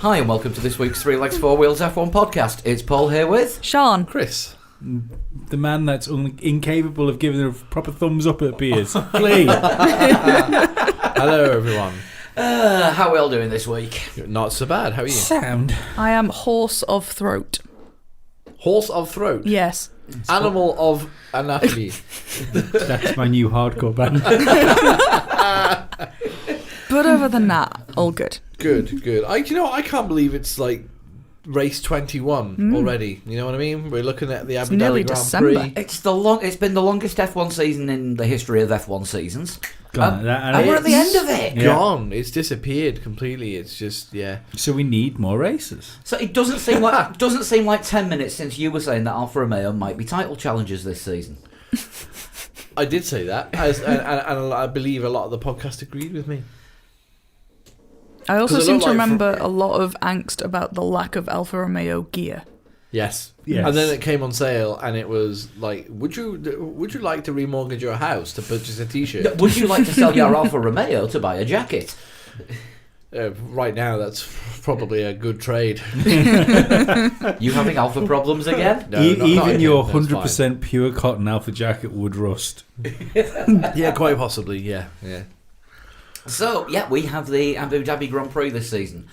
Hi and welcome to this week's Three Legs, Four Wheels F1 podcast. It's Paul here with... Sean. Chris. The man that's incapable of giving a proper thumbs up at Piers. Please. Hello, everyone. How are we all doing this week? Not so bad. How are you? Sound. I am horse of throat. Horse of throat. Yes. Animal of anatomy. That's my new hardcore band. But other than that, all good. Good. I can't believe it's like race 21 already. You know what I mean? We're looking at the Abu nearly Dhabi Grand December. Prix. It's been the longest F1 season in the history of F1 seasons. Gone. And we're at the end of it. Yeah. Gone. It's disappeared completely. It's just, yeah. So we need more races. So it doesn't seem like 10 minutes since you were saying that Alfa Romeo might be title challengers this season. I did say that, and I believe a lot of the podcast agreed with me. I also 'Cause it seem looked to like remember a lot of angst about the lack of Alfa Romeo gear. Yes. Yes. And then it came on sale, and it was like, would you like to remortgage your house to purchase a T-shirt? Would you like to sell your Alfa Romeo to buy a jacket? Right now, that's probably a good trade. You having Alfa problems again? No, not Even again, your that's 100% pure cotton Alpha jacket would rust. fine. Yeah, quite possibly. Yeah. So yeah, we have the Abu Dhabi Grand Prix this season.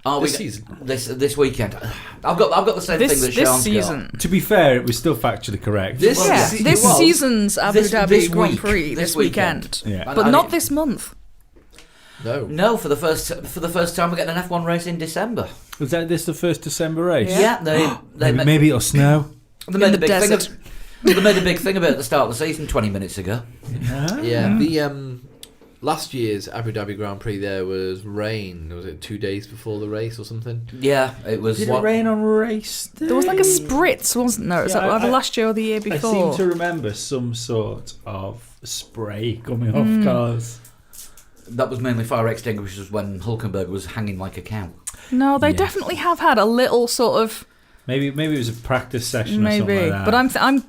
This weekend. I've got the same thing that This Sean's season. To be fair, it was still factually correct. This- Well, Yeah, It this was. season's Abu This Dhabi Grand week. Prix This this weekend. Yeah. And But I not mean- this month. No. No, for the first time we're getting an F1 race in December. Was this the first December race? Yeah, Maybe it'll snow. they made In a the big thing. desert. They made a big thing about it at the start of the season 20 minutes ago. Yeah. The last year's Abu Dhabi Grand Prix there was rain. Was it 2 days before the race or something? Yeah, it was. Did it rain on race day? There was like a spritz, wasn't there? Is Yeah, that either I- last year or the year I before? seem to remember some sort of spray coming off cars. That was mainly fire extinguishers when Hulkenberg was hanging like a cow. No, they Yes. definitely have had a little sort of... Maybe it was a practice session or something Maybe. like that. But I'm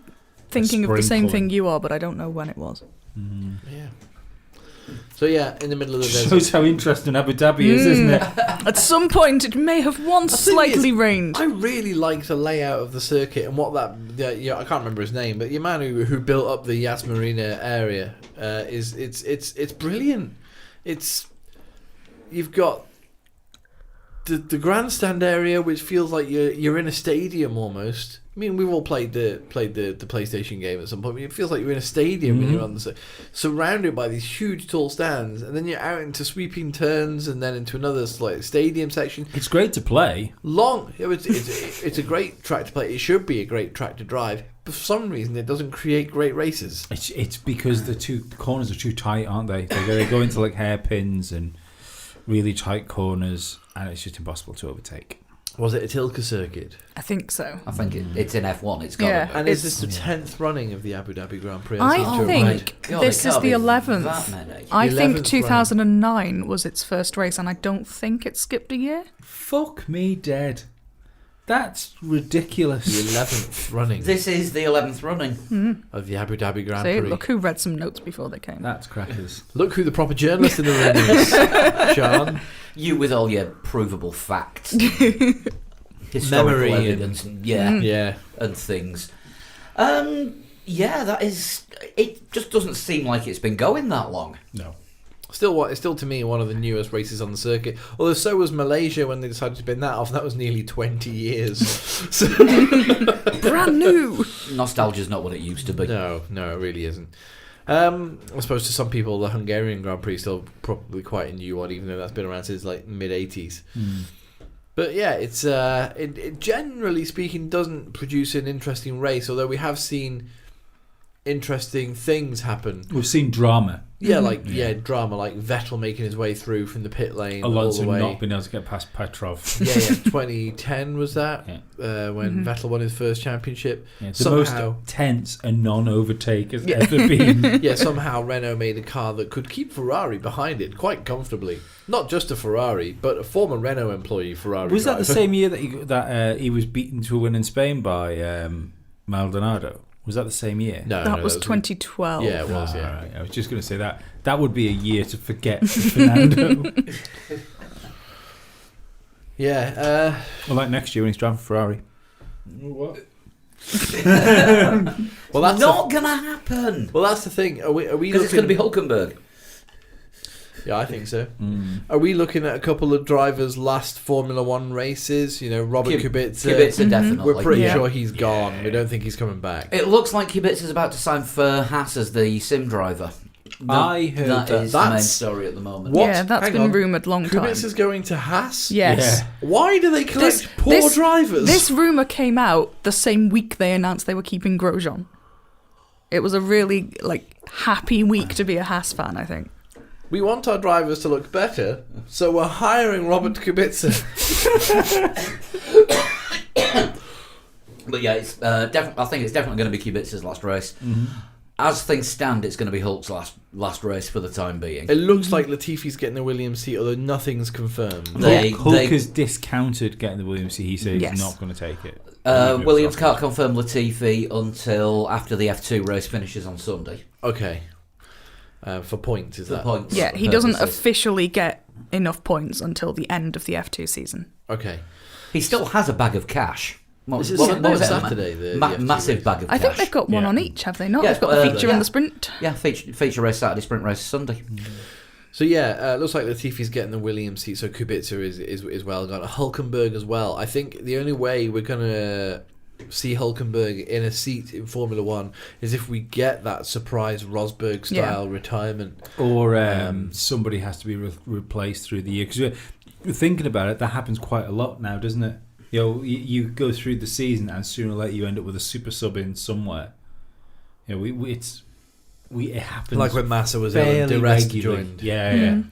thinking of the same sprinkle. thing you are, but I don't know when it was. Yeah. So yeah, in the middle of the desert. Shows how interesting Abu Dhabi is, isn't it? At some point, it may have once The thing slightly is, rained. I really like the layout of the circuit and what I can't remember his name, but the man who built up the Yas Marina area it's brilliant. You've got the grandstand area, which feels like you're in a stadium almost. I mean, we've all played the PlayStation game at some point. It feels like you're in a stadium when you're on surrounded by these huge tall stands, and then you're out into sweeping turns, and then into another like stadium section. It's great to play. Long. It's a great track to play. It should be a great track to drive. But for some reason, it doesn't create great races. It's because the corners are too tight, aren't they? They go into like hairpins and really tight corners, and it's just impossible to overtake. Was it a Tilke circuit? I think so. I think it's in F1. It's got Yeah. to be. And is this the 10th running of the Abu Dhabi Grand Prix? I seem to have think read. God, this it is can't the be 11th. that many. I The think 11th 2009 was its first race, and I don't think it skipped a year. Fuck me dead. That's ridiculous. The 11th running This is the 11th running. of the Abu Dhabi Grand See, Prix. look who read some notes before they came. That's crackers. Look who the proper journalist in the room is, Sean. You with all your provable facts. Memory Historical and- evidence, Yeah. and things. Yeah, that is... It just doesn't seem like it's been going that long. No. Still to me one of the newest races on the circuit. Although so was Malaysia when they decided to bin that off. That was nearly 20 years. So, Brand new! Nostalgia's not what it used to be. no, it really isn't. I suppose to some people the Hungarian Grand Prix is still probably quite a new one, even though that's been around since like mid-80s. But yeah, it's it generally speaking doesn't produce an interesting race, although we have seen interesting things happen. We've seen drama. Yeah, drama, like Vettel making his way through from the pit lane all Alonso the way. not being able to get past Petrov. 2010 was that when Vettel won his first championship. Yeah, the Somehow, most tense and non-overtake has ever been. somehow Renault made a car that could keep Ferrari behind it quite comfortably. Not just a Ferrari, but a former Renault employee Ferrari. Was that the driver. same year that he was beaten to a win in Spain by Maldonado? Was that the same year? No, That was 2012. Yeah, it was. Ah, Yeah. right. I was just going to say that. That would be a year to forget for Fernando. Yeah. Well, like next year when he's driving Ferrari. What? Well, that's not going to happen. Well, that's the thing. Are we Because it's going to be Hulkenberg. Yeah, I think so. Are we looking at a couple of drivers' last Formula One races? You know, Robert Kubica. Kubica, definitely. We're pretty sure he's gone. We don't think he's coming back. It looks like Kubica's about to sign for Haas as the sim driver. I heard that is the main story at the moment. What? Yeah, that's Hang been on. rumoured long time. Kubica's going to Haas? Yes. Yeah. Why do they collect poor drivers? This rumour came out the same week they announced they were keeping Grosjean. It was a really happy week to be a Haas fan, I think. We want our drivers to look better, so we're hiring Robert Kubica. But yeah, it's I think it's definitely going to be Kubica's last race. As things stand, it's going to be Hulk's last race for the time being. It looks like Latifi's getting the Williams seat, although nothing's confirmed. Hulk has discounted getting the Williams seat. He said he's not going to take it. Williams can't confirm Latifi until after the F2 race finishes on Sunday. Okay. For points, is that? Points. Yeah, he doesn't officially get enough points until the end of the F2 season. Okay. He still has a bag of cash. This is What was it? Saturday. The Massive race. bag of cash. I think they've got one on each, have they not? Yeah, They've got the feature and the sprint. Yeah, feature race Saturday, sprint race Sunday. So yeah, it looks like Latifi's getting the Williams seat, so Kubica is well gone. Hulkenberg as well. I think the only way we're gonna see Hulkenberg in a seat in Formula One is if we get that surprise Rosberg style retirement, or somebody has to be replaced through the year. Because we're thinking about it, that happens quite a lot now, doesn't it? You know, you go through the season and sooner or later you end up with a super sub in somewhere. You know, it happens like when Massa was fairly Durest regularly. joined. Yeah. A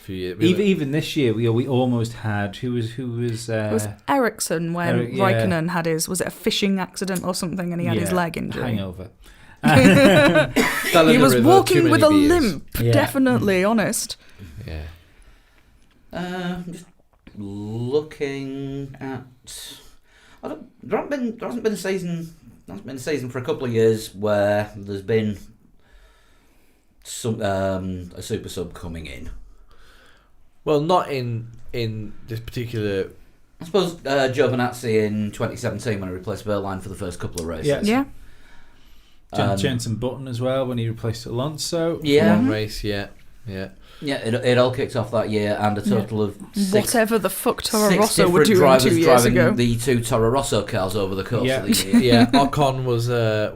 few years. Even this year, we almost had who was It was Ericsson when Raikkonen had was it a fishing accident or something, and he had his leg injury. Hangover. He was walking with a limp. Yeah. Definitely honest. Yeah. Just looking at, there hasn't been a season for a couple of years where there's been some a super sub coming in. Well, not in this particular. I suppose Giovinazzi in 2017 when he replaced Berline for the first couple of races. Yeah. Jenson Button as well when he replaced Alonso. Yeah. One race, yeah. Yeah, it all kicked off that year, and a total of whatever the fuck Toro six Rosso were different doing drivers 2 years driving ago. the two Toro Rosso cars over the course of the year. Yeah, Ocon was a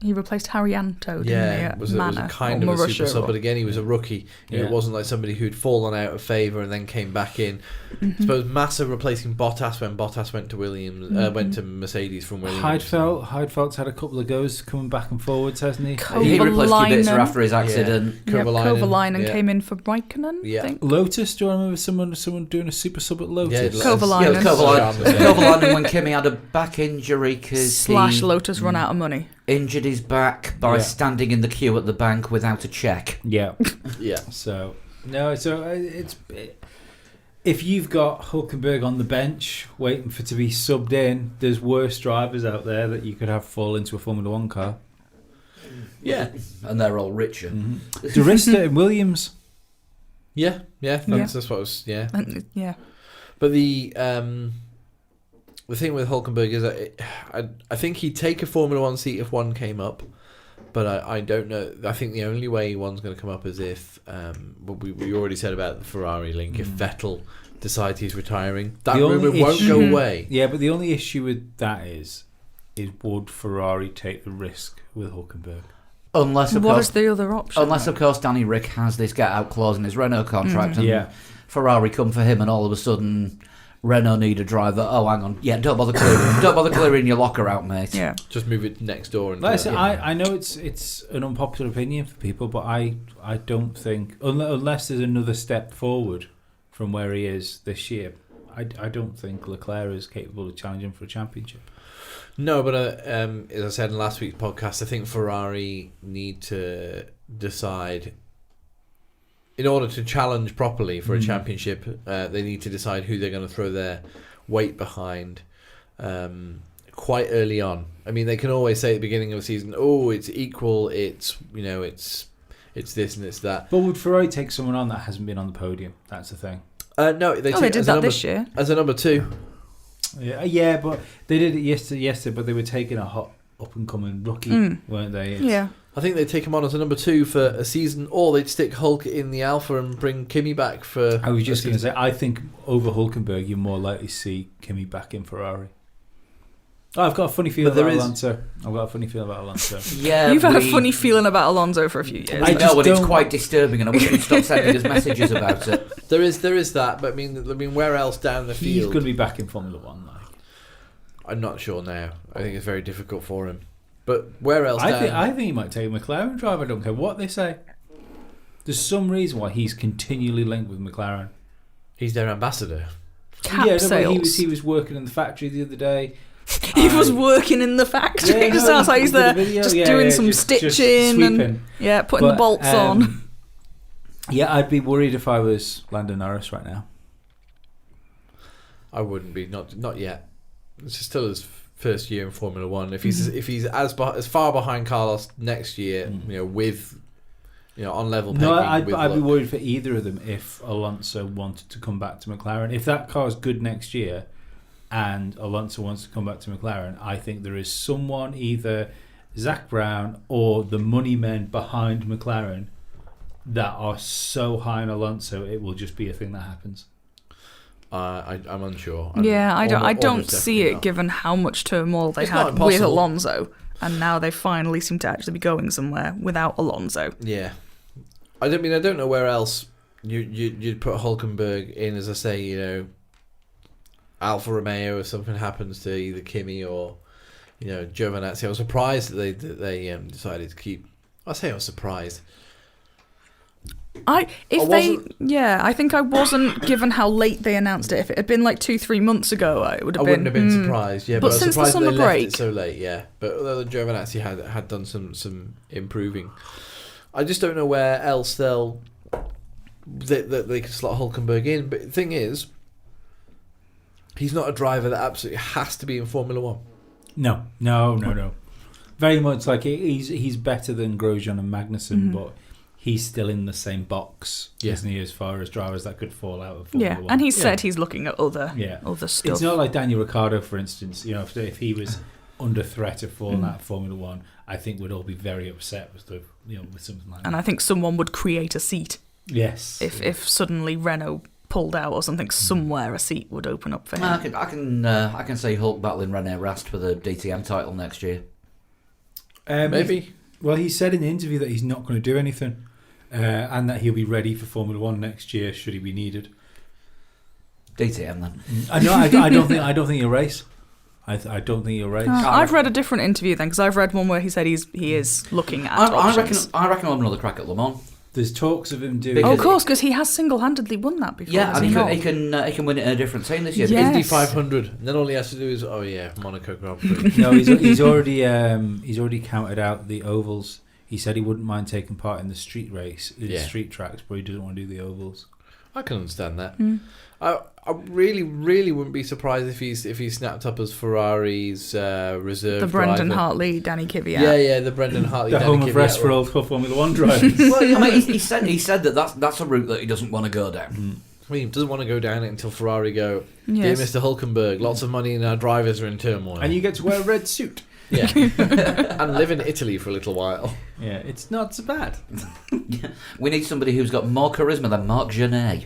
He replaced Haryanto, didn't he? it was a kind of a super sub, but again, he was a rookie. It wasn't like somebody who'd fallen out of favour and then came back in. I suppose Massa replacing Bottas when Bottas went to Williams, went to Mercedes from Williams. Heidfeld's had a couple of goes coming back and forwards, hasn't he? He replaced Kubica after his accident. Kovalainen came in for Raikkonen, I think. Lotus, do you remember someone doing a super sub at Lotus? Yeah, Kovalainen. Kovalainen when Kimi had a back injury because Lotus run out of money. Injured his back by standing in the queue at the bank without a check. Yeah. Yeah. So it's if you've got Hulkenberg on the bench waiting for to be subbed in, there's worse drivers out there that you could have fall into a Formula One car. Yeah, and they're all richer. Durista and Williams. Yeah. That's what I was. Yeah. But the thing with Hulkenberg is that I think he'd take a Formula One seat if one came up, but I don't know. I think the only way one's going to come up is if we already said about the Ferrari link. If Vettel decides he's retiring, that rumour won't go away. Yeah, but the only issue with that is would Ferrari take the risk with Hulkenberg? Unless of what course, is the other option? Unless of course Danny Rick has this get out clause in his Renault contract, and Ferrari come for him, and all of a sudden Renault need a driver. Oh, hang on. Yeah, don't bother clearing your locker out, mate. Yeah. Just move it next door. And I know it's an unpopular opinion for people, but I don't think, unless there's another step forward from where he is this year, I don't think Leclerc is capable of challenging for a championship. No, but as I said in last week's podcast, I think Ferrari need to decide, in order to challenge properly for a championship, they need to decide who they're going to throw their weight behind quite early on. I mean, they can always say at the beginning of the season, "Oh, it's equal. It's it's this and it's that." But would Ferrari take someone on that hasn't been on the podium? That's the thing. No, they did that this year. as a number 2. Yeah, but they did it yesterday. But they were taking a hot up and coming rookie, weren't they? Yeah. I think they'd take him on as a number 2 for a season, or they'd stick Hulk in the Alpha and bring Kimi back for. I was just going to say, I think over Hulkenberg, you're more likely to see Kimi back in Ferrari. Oh, I've got a funny feeling about Alonso. Yeah, You've had a funny feeling about Alonso for a few years. I know, and it's quite disturbing, and I wish he'd stop sending us messages about it. There is that, but I mean, where else down the field? He's going to be back in Formula One. I'm not sure now. I think it's very difficult for him. But where else? I think he might take a McLaren drive. I don't care what they say. There's some reason why he's continually linked with McLaren. He's their ambassador. Sales. He was working in the factory the other day. He was working in the factory. It just sounds like he's there just doing some stitching and putting the bolts on. Yeah, I'd be worried if I was Lando Norris right now. I wouldn't be, not yet. It's still his first year in Formula One. If he's as far behind Carlos next year, with on level. No, I'd be worried for either of them if Alonso wanted to come back to McLaren. If that car's good next year, and Alonso wants to come back to McLaren, I think there is someone, either Zach Brown or the money men behind McLaren, that are so high on Alonso, it will just be a thing that happens. I'm unsure. I don't see it given how much turmoil they had with Alonso, and now they finally seem to actually be going somewhere without Alonso. Yeah, I don't know where else you'd put Hulkenberg in, as I say, Alfa Romeo, if something happens to either Kimi or Giovinazzi. I was surprised that they decided to keep. I say I was surprised. I think I wasn't, given how late they announced it. If it had been like 2-3 months ago, I wouldn't have been surprised. Yeah, but I was since the surprised summer they break, left it so late. Yeah, but although Giovinazzi had done some improving, I just don't know where else they could slot Hulkenberg in. But the thing is, he's not a driver that absolutely has to be in Formula One. No. Very much like he's better than Grosjean and Magnussen, but he's still in the same box, isn't he, as far as drivers that could fall out of Formula One. And he said he's looking at other stuff. It's not like Daniel Ricciardo, for instance. If he was under threat of falling out of Formula One, I think we'd all be very upset with with something like that. And I think someone would create a seat. Yes. If suddenly Renault pulled out or something, somewhere a seat would open up for him. I can see Hulk battling Rene Rast for the DTM title next year. Maybe. Well, he said in the interview that he's not going to do anything, and that he'll be ready for Formula One next year should he be needed. DTM then. I don't think he'll race. I don't think he'll race. I've read a different interview then, because I've read one where he said he is looking at options. I reckon I'll have another crack at Le Mans. There's talks of him doing. Of course, because he has single-handedly won that before. Yeah, and he can win it in a different team this year. Yes. Indy 500, and then all he has to do is Monaco Grand Prix. No, he's already counted out the ovals. He said he wouldn't mind taking part in the street race, street tracks, but he doesn't want to do the ovals. I can understand that. I really, really wouldn't be surprised if he's snapped up as Ferrari's reserve the Brendan driver. Hartley, Danny Kvyat. Yeah, the Brendan Hartley, the Danny home of Kvyat rest for all Formula One drivers. Well, I mean, he said that's a route that he doesn't want to go down. I mean, he doesn't want to go down it until Ferrari go, dear Mr. Hulkenberg, lots of money and our drivers are in turmoil. And you get to wear a red suit. Yeah. And live in Italy for a little while. Yeah, it's not so bad. We need somebody who's got more charisma than Marc Genet.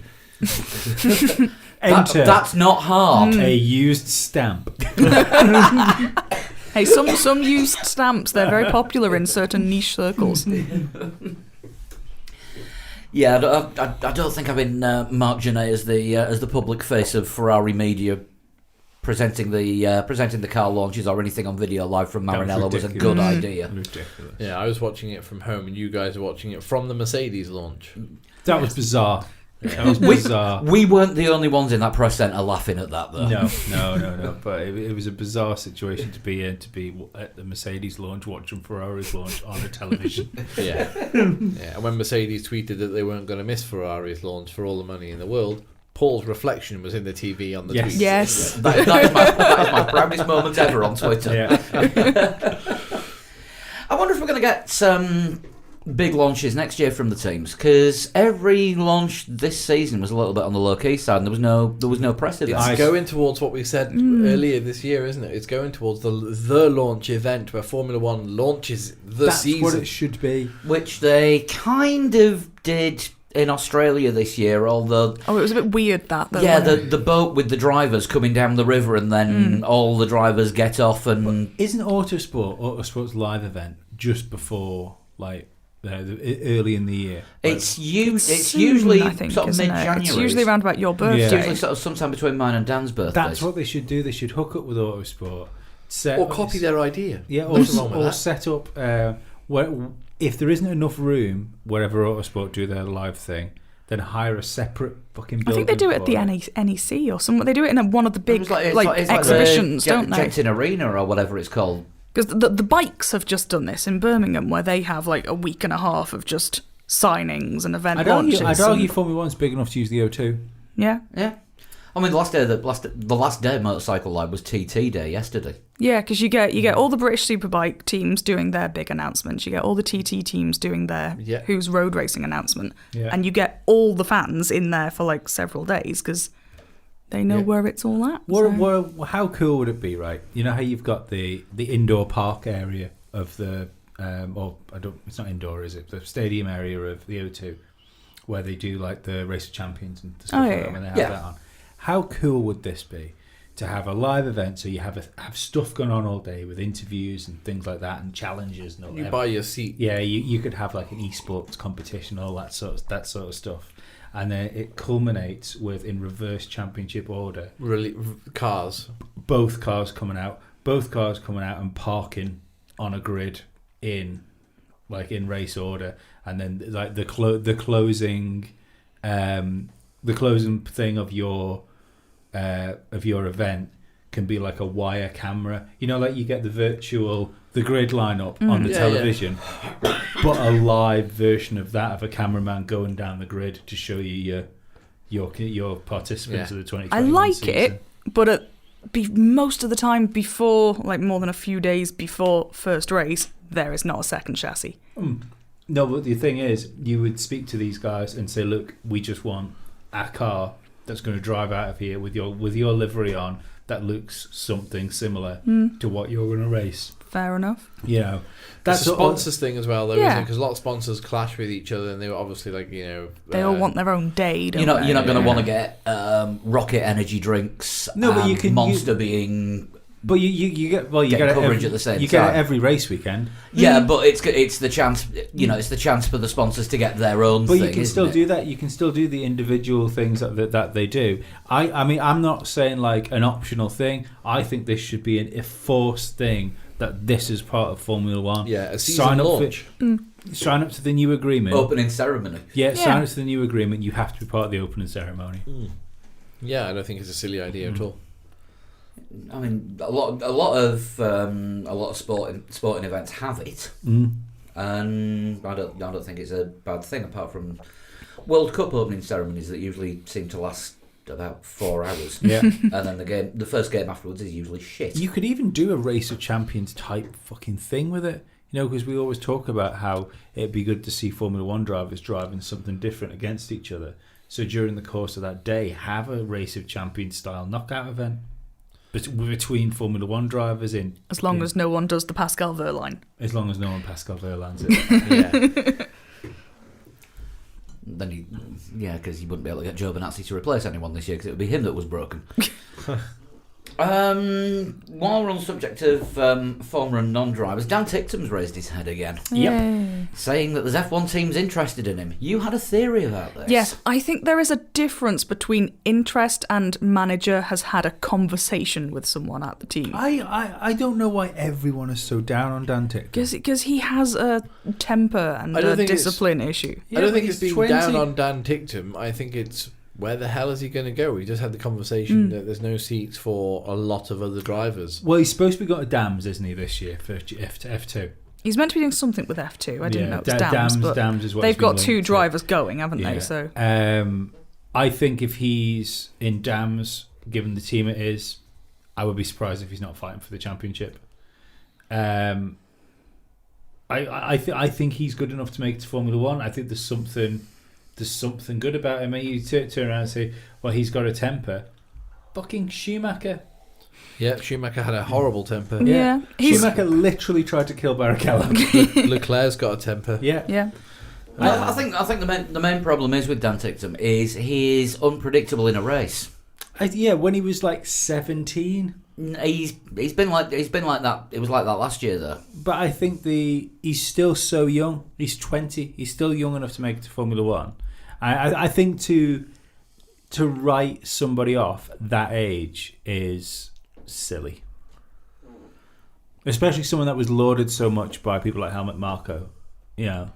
That's not hard. A used stamp. Hey, some used stamps, they're very popular in certain niche circles. Yeah, I don't think having Marc Genet as the public face of Ferrari media presenting the car launches or anything on video live from Maranello was a good idea. Ridiculous. Yeah, I was watching it from home and you guys were watching it from the Mercedes launch. That was bizarre. That was bizarre. We weren't the only ones in that press centre laughing at that, though. No. But it was a bizarre situation to be in, to be at the Mercedes launch, watching Ferrari's launch on a television. Yeah. And when Mercedes tweeted that they weren't going to miss Ferrari's launch for all the money in the world, Paul's reflection was in the TV on the tweet. Yes. That is my proudest moment ever on Twitter. Yeah. I wonder if we're going to get big launches next year from the teams, because every launch this season was a little bit on the low key side, and there was no press event. It's going towards what we said earlier this year, isn't it? It's going towards the launch event where Formula One launches the season. That's what it should be. Which they kind of did in Australia this year, although... Oh, it was a bit weird that, though. Yeah, the boat with the drivers coming down the river, and then all the drivers get off and... Isn't Autosport's live event just before, like, early in the year? It's usually I think, sort of mid-January. It's usually around about your birthday. It's usually sort of sometime between mine and Dan's birthdays. That's what they should do. They should hook up with Autosport. Or copy their idea. Yeah, or set up... if there isn't enough room wherever Autosport do their live thing, then hire a separate fucking building. I think they do it at the NEC or something. They do it in one of the big it's exhibitions, like don't they? Jensen Arena or whatever it's called. Because the bikes have just done this in Birmingham, where they have like a week and a half of just signings and event launches. I'd argue Formula One's big enough to use the O2. Yeah. Yeah. I mean, the last day of Motorcycle Live was TT Day yesterday. Yeah, because you get all the British Superbike teams doing their big announcements. You get all the TT teams doing their Who's Road Racing announcement. Yeah. And you get all the fans in there for like several days because they know where it's all at. How cool would it be, right? You know how you've got the indoor park area of the... it's not indoor, is it? The stadium area of the O2 where they do like the Race of Champions and stuff like that when they have that on. How cool would this be to have a live event so you have stuff going on all day with interviews and things like that and challenges and all that? You buy your seat. Yeah, you could have like an esports competition, all that sort of stuff. And then it culminates with, in reverse championship order, cars. Both cars coming out and parking on a grid in race order, and then like the closing thing of your event can be like a wire camera. You know, like you get the grid lineup on the television, but a live version of that of a cameraman going down the grid to show you your participants of the 2021 I like season. it, but most of the time before, like more than a few days before first race, there is not a second chassis. No, but the thing is, you would speak to these guys and say, look, we just want a car that's going to drive out of here with your livery on that looks something similar to what you're going to race. Fair enough. You know, that's a sponsors thing as well, though, isn't it? Because a lot of sponsors clash with each other, and they were obviously they all want their own day. You're not going to want to get Rocket energy drinks. No, but you can Monster being. But you get coverage at the same time. You get it every race weekend. Yeah, but it's the chance. It's the chance for the sponsors to get their own. But thing, you can still do that. You can still do the individual things that they do. I mean, I'm not saying like an optional thing. I think this should be a forced thing. That this is part of Formula One. Yeah, a season launch. Sign up to the new agreement. Opening ceremony. Yeah, sign up to the new agreement. You have to be part of the opening ceremony. Yeah, I don't think it's a silly idea at all. I mean, a lot of sporting events have it, and I don't think it's a bad thing. Apart from World Cup opening ceremonies that usually seem to last about 4 hours, and then the first game afterwards is usually shit. You could even do a Race of Champions type fucking thing with it, because we always talk about how it'd be good to see Formula One drivers driving something different against each other. So during the course of that day, have a Race of Champions style knockout event between Formula One drivers in. As long as no one does the Pascal Wehrlein. As long as no one Pascal Wehrleins it. Yeah. Then because he wouldn't be able to get Joe Benazzi to replace anyone this year because it would be him that was broken. While we're on the subject of former and non-drivers, Dan Ticktum's raised his head again. Yep. Saying that there's F1 teams interested in him. You had a theory about this. Yes, I think there is a difference between interest and manager has had a conversation with someone at the team. I don't know why everyone is so down on Dan Ticktum. Because he has a temper and a discipline issue. I don't think it's being down on Dan Ticktum. I think it's... Where the hell is he going to go? We just had the conversation that there's no seats for a lot of other drivers. Well, he's supposed to be going to Dams, isn't he, this year for F2? He's meant to be doing something with F2. I didn't know it was Dams is what they've got 2 drivers going, haven't they? So I think if he's in Dams, given the team it is, I would be surprised if he's not fighting for the championship. I think he's good enough to make it to Formula One. I think there's something good about him. You turn around and say, well, he's got a temper. Fucking Schumacher. Yeah, Schumacher had a horrible temper. Yeah. Schumacher literally tried to kill Barrichello. Leclerc's got a temper. Yeah. I think the main problem is with Dan Ticktum is he is unpredictable in a race. When he was like 17, he's been like that. It was like that last year though. But I think he's still so young. He's 20. He's still young enough to make it to Formula One. I think to write somebody off that age is silly, especially someone that was lauded so much by people like Helmut Marko. Yeah.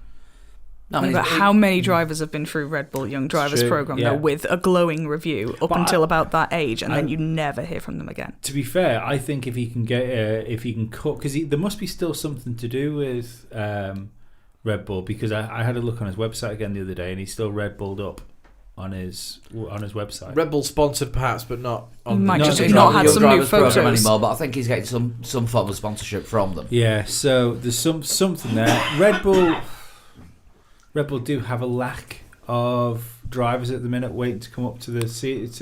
No, but how many drivers have been through Red Bull Young Drivers program though, with a glowing review until about that age, and then you never hear from them again? To be fair, I think if he can cut, because there must be still something to do with Red Bull, because I had a look on his website again the other day, and he's still Red Bulled up on his website. Red Bull sponsored perhaps, but not on. Might the just not had some new photos anymore, but I think he's getting some form of sponsorship from them. Yeah, so there's something there. Red Bull do have a lack of drivers at the minute waiting to come up to the series.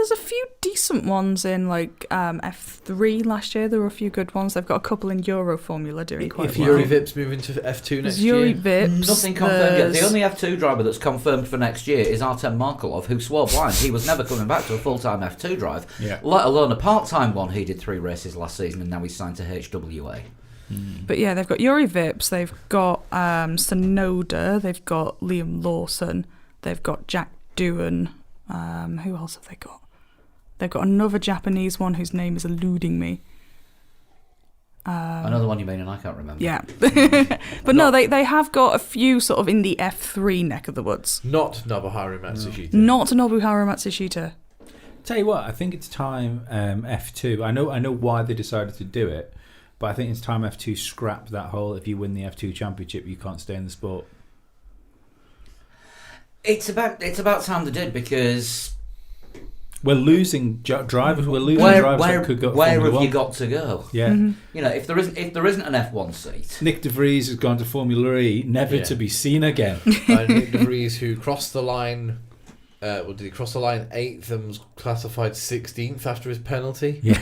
There's a few decent ones in like F3 last year. There were a few good ones. They've got a couple in Euro Formula doing quite well. Yuri Vips moving to F2 next year. Yuri Vips. Nothing confirmed yet. The only F2 driver that's confirmed for next year is Artem Markelov, who swore blind he was never coming back to a full-time F2 drive, let alone a part-time one. He did 3 races last season, and now he's signed to HWA. But yeah, they've got Yuri Vips, they've got Sonoda, they've got Liam Lawson, they've got Jack Doohan. Who else have they got? They've got another Japanese one whose name is eluding me. Another one you mean, and I can't remember. Yeah. But no, they have got a few sort of in the F3 neck of the woods. Not Nobuharu Matsushita. Not Nobuharu Matsushita. Tell you what, I think it's time F2. I know why they decided to do it, but I think it's time F2 scrap that whole if you win the F2 championship you can't stay in the sport. It's about time they did, because we're losing drivers. We're losing drivers that could go. Where have you got to go? Yeah, you know, if there isn't an F1 seat, Nick De Vries has gone to Formula E, never to be seen again. Nick De Vries, who crossed the line. Did he cross the line 8th and was classified 16th after his penalty? Yeah.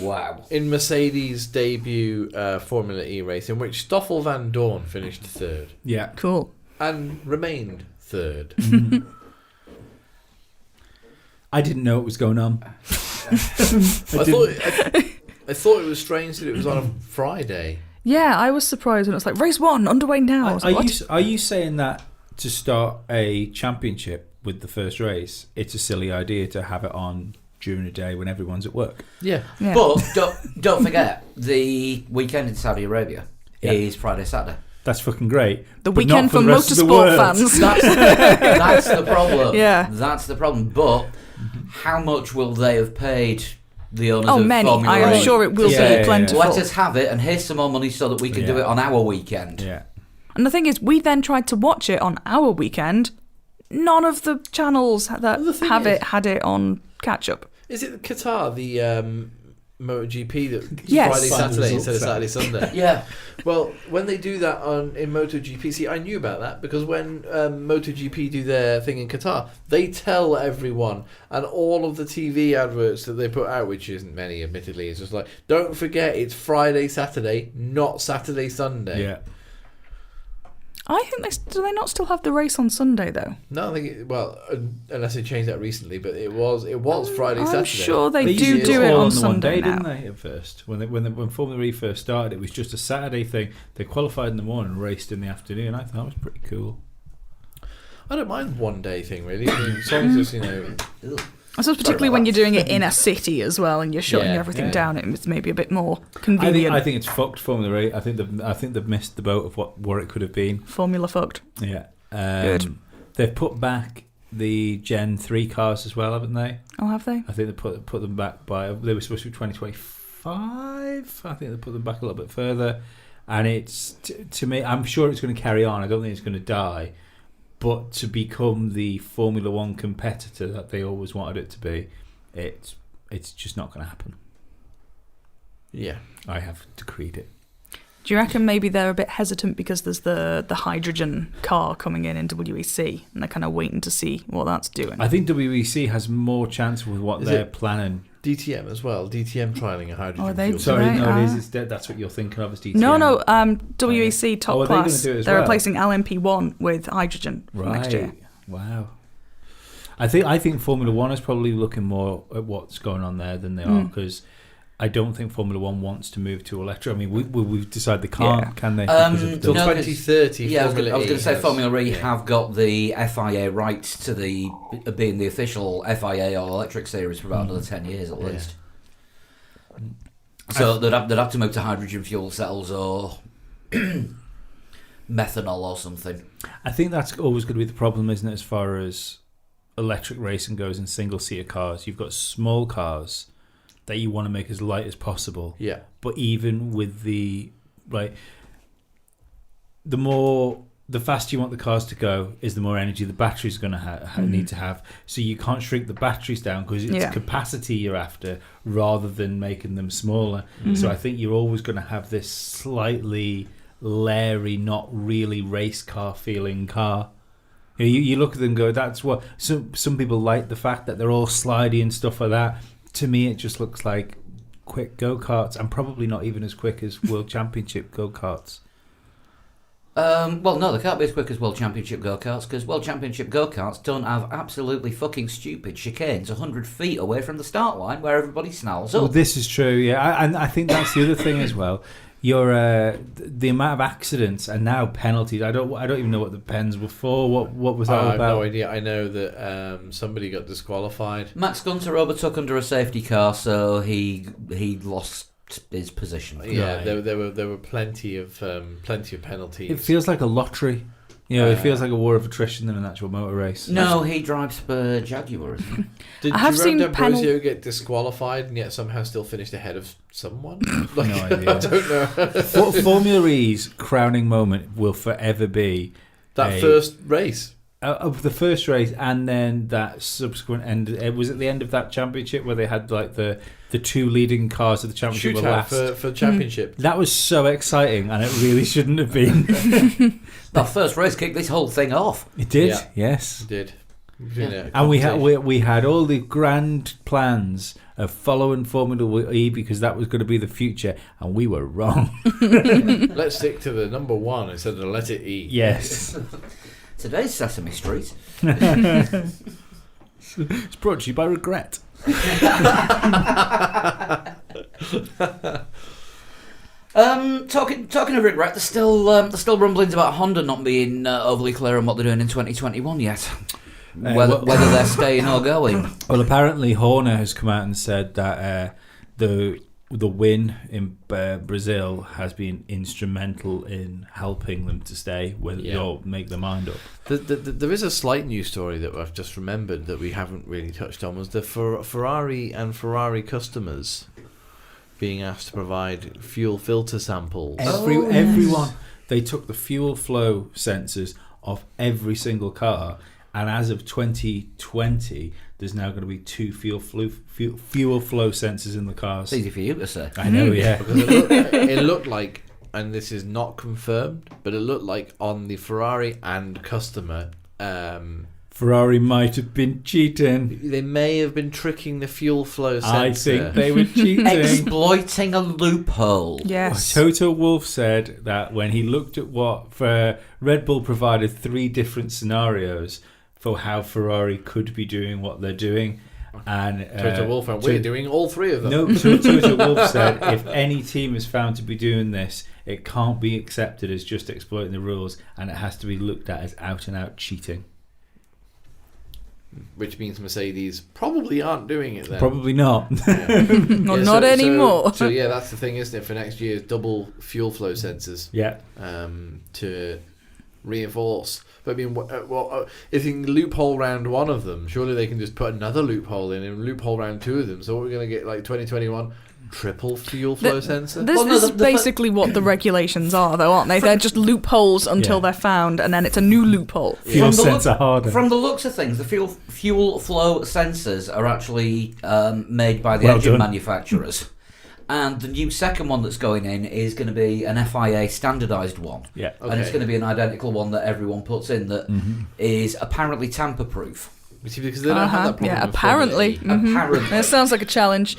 Wow. In Mercedes' debut Formula E race, in which Stoffel Van Dorn finished 3rd. Yeah. Cool. And remained 3rd. I didn't know what was going on. I thought it was strange that it was on a Friday. Yeah, I was surprised when it was like, race 1, underway now. Are you saying that to start a championship with the first race, it's a silly idea to have it on during the day when everyone's at work? Yeah. But don't forget, the weekend in Saudi Arabia is Friday, Saturday. That's fucking great. The weekend for motorsport fans. That's the problem. Yeah. That's the problem. But how much will they have paid the owners of many. Formula I am 8? sure it will be plentiful. Let us have it, and here's some more money so that we can do it on our weekend. Yeah. And the thing is, we then tried to watch it on our weekend. None of the channels that had it on catch-up. Is it Qatar, the MotoGP, that Yes. Friday, Saturday instead of Saturday, Sunday? Yeah. Well, when they do that in MotoGP, see, I knew about that because when MotoGP do their thing in Qatar, they tell everyone, and all of the TV adverts that they put out, which isn't many, admittedly, is just like, don't forget it's Friday, Saturday, not Saturday, Sunday. Yeah. I think do they not still have the race on Sunday though? No, I think unless they changed that recently, but it was Friday, Saturday. I'm sure they do it on one Sunday day, now. didn't they? At first, when Formula E first started, it was just a Saturday thing. They qualified in the morning, and raced in the afternoon. I thought that was pretty cool. I don't mind one day thing really. I mean, as long as I suppose particularly when you're doing it in a city as well, and you're shutting everything down, it's maybe a bit more convenient. I think it's fucked Formula E. I think they've missed the boat of what it could have been. Formula fucked. Yeah. Good. They've put back the Gen 3 cars as well, haven't they? Oh, have they? I think they put them back they were supposed to be 2025. I think they put them back a little bit further, and it's to me, I'm sure it's going to carry on. I don't think it's going to die. But to become the Formula One competitor that they always wanted it to be, it's just not going to happen. Yeah, I have decreed it. Do you reckon maybe they're a bit hesitant because there's the hydrogen car coming in WEC, and they're kind of waiting to see what that's doing? I think WEC has more chance with what they're planning. DTM as well. DTM trialing a hydrogen fuel. Sorry, Right, no, it is. That's what you're thinking of as DTM. No. WEC top class. They're well? replacing LMP1 with hydrogen next year. Wow. I think Formula One is probably looking more at what's going on there than they are, because I don't think Formula One wants to move to electric. I mean, we've decided they can't, can they? Till 2030. Yeah, I was going to say Formula E have got the FIA rights to being the official FIA or electric series for about another 10 years at least. So they'd have to move to hydrogen fuel cells or methanol or something. I think that's always going to be the problem, isn't it, as far as electric racing goes in single-seater cars? You've got small cars that you want to make as light as possible. Yeah. But even with the faster you want the cars to go is the more energy the battery's going to need to have. So you can't shrink the batteries down because it's capacity you're after rather than making them smaller. So I think you're always going to have this slightly leery, not really race car feeling car. You look at them and go, that's what... Some people like the fact that they're all slidey and stuff like that. To me, it just looks like quick go-karts, and probably not even as quick as World Championship go-karts. Well, no, they can't be as quick as World Championship go-karts, because World Championship go-karts don't have absolutely fucking stupid chicanes 100 feet away from the start line where everybody snarls up. Well, this is true, yeah. And I think that's the other thing as well. The amount of accidents and now penalties. I don't even know what the pens were for. What was that about? I have no idea. I know that somebody got disqualified. Max Gunter overtook under a safety car, so he lost his position. Yeah, right. there were plenty of penalties. It feels like a lottery. It feels like a war of attrition than an actual motor race. No, he drives for Jaguar, isn't he? Did Jerome D'Ambrosio get disqualified and yet somehow still finished ahead of someone? No idea. I don't know. Formula E's crowning moment will forever be that first race. Of the first race, and then that subsequent end. It was at the end of that championship where they had like the two leading cars of the championship were last for the championship. That was so exciting, and it really shouldn't have been. That first race kicked this whole thing off. It did, yes, it did. Yeah. And we had all the grand plans of following Formula E because that was going to be the future, and we were wrong. Let's stick to the number one instead of the letter E. Yes. Today's Sesame Street. It's brought to you by Regret. Talking of Regret, there's still rumblings about Honda not being overly clear on what they're doing in 2021 yet. Whether they're staying or going. Well, apparently Horner has come out and said that the win in Brazil has been instrumental in helping them to stay, or make their mind up. There is a slight news story that I've just remembered that we haven't really touched on, was the Ferrari and Ferrari customers being asked to provide fuel filter samples. Everyone, they took the fuel flow sensors off every single car, and as of 2020, there's now going to be 2 fuel flow sensors in the cars. It's easy for you to say. I know, yeah. It looked like, and this is not confirmed, but it looked like on the Ferrari and customer, Ferrari might have been cheating. They may have been tricking the fuel flow sensor. I think they were cheating. Exploiting a loophole. Yes. Toto Wolff said that when he looked at Red Bull provided 3 different scenarios for how Ferrari could be doing what they're doing. And Toto Wolff, and we're doing all 3 of them. No, Toto Wolff said if any team is found to be doing this, it can't be accepted as just exploiting the rules, and it has to be looked at as out and out cheating. Which means Mercedes probably aren't doing it then. Probably not. Yeah. Not anymore. So yeah, that's the thing, isn't it? For next year, double fuel flow sensors. Yeah. To reinforce. But I mean, if you can loophole round one of them, surely they can just put another loophole in and loophole round 2 of them. So what we're going to get, like 2021, triple fuel flow sensor? This is basically what the regulations are, though, aren't they? They're just loopholes until they're found, and then it's a new loophole. Fuel sensor harder. From the looks of things, the fuel flow sensors are actually made by the engine manufacturers. And the new second one that's going in is going to be an FIA standardised one. Yeah. Okay. And it's going to be an identical one that everyone puts in that is apparently tamper-proof. You see, because they don't have that problem. Yeah, with apparently. Formula E. Apparently. That sounds like a challenge.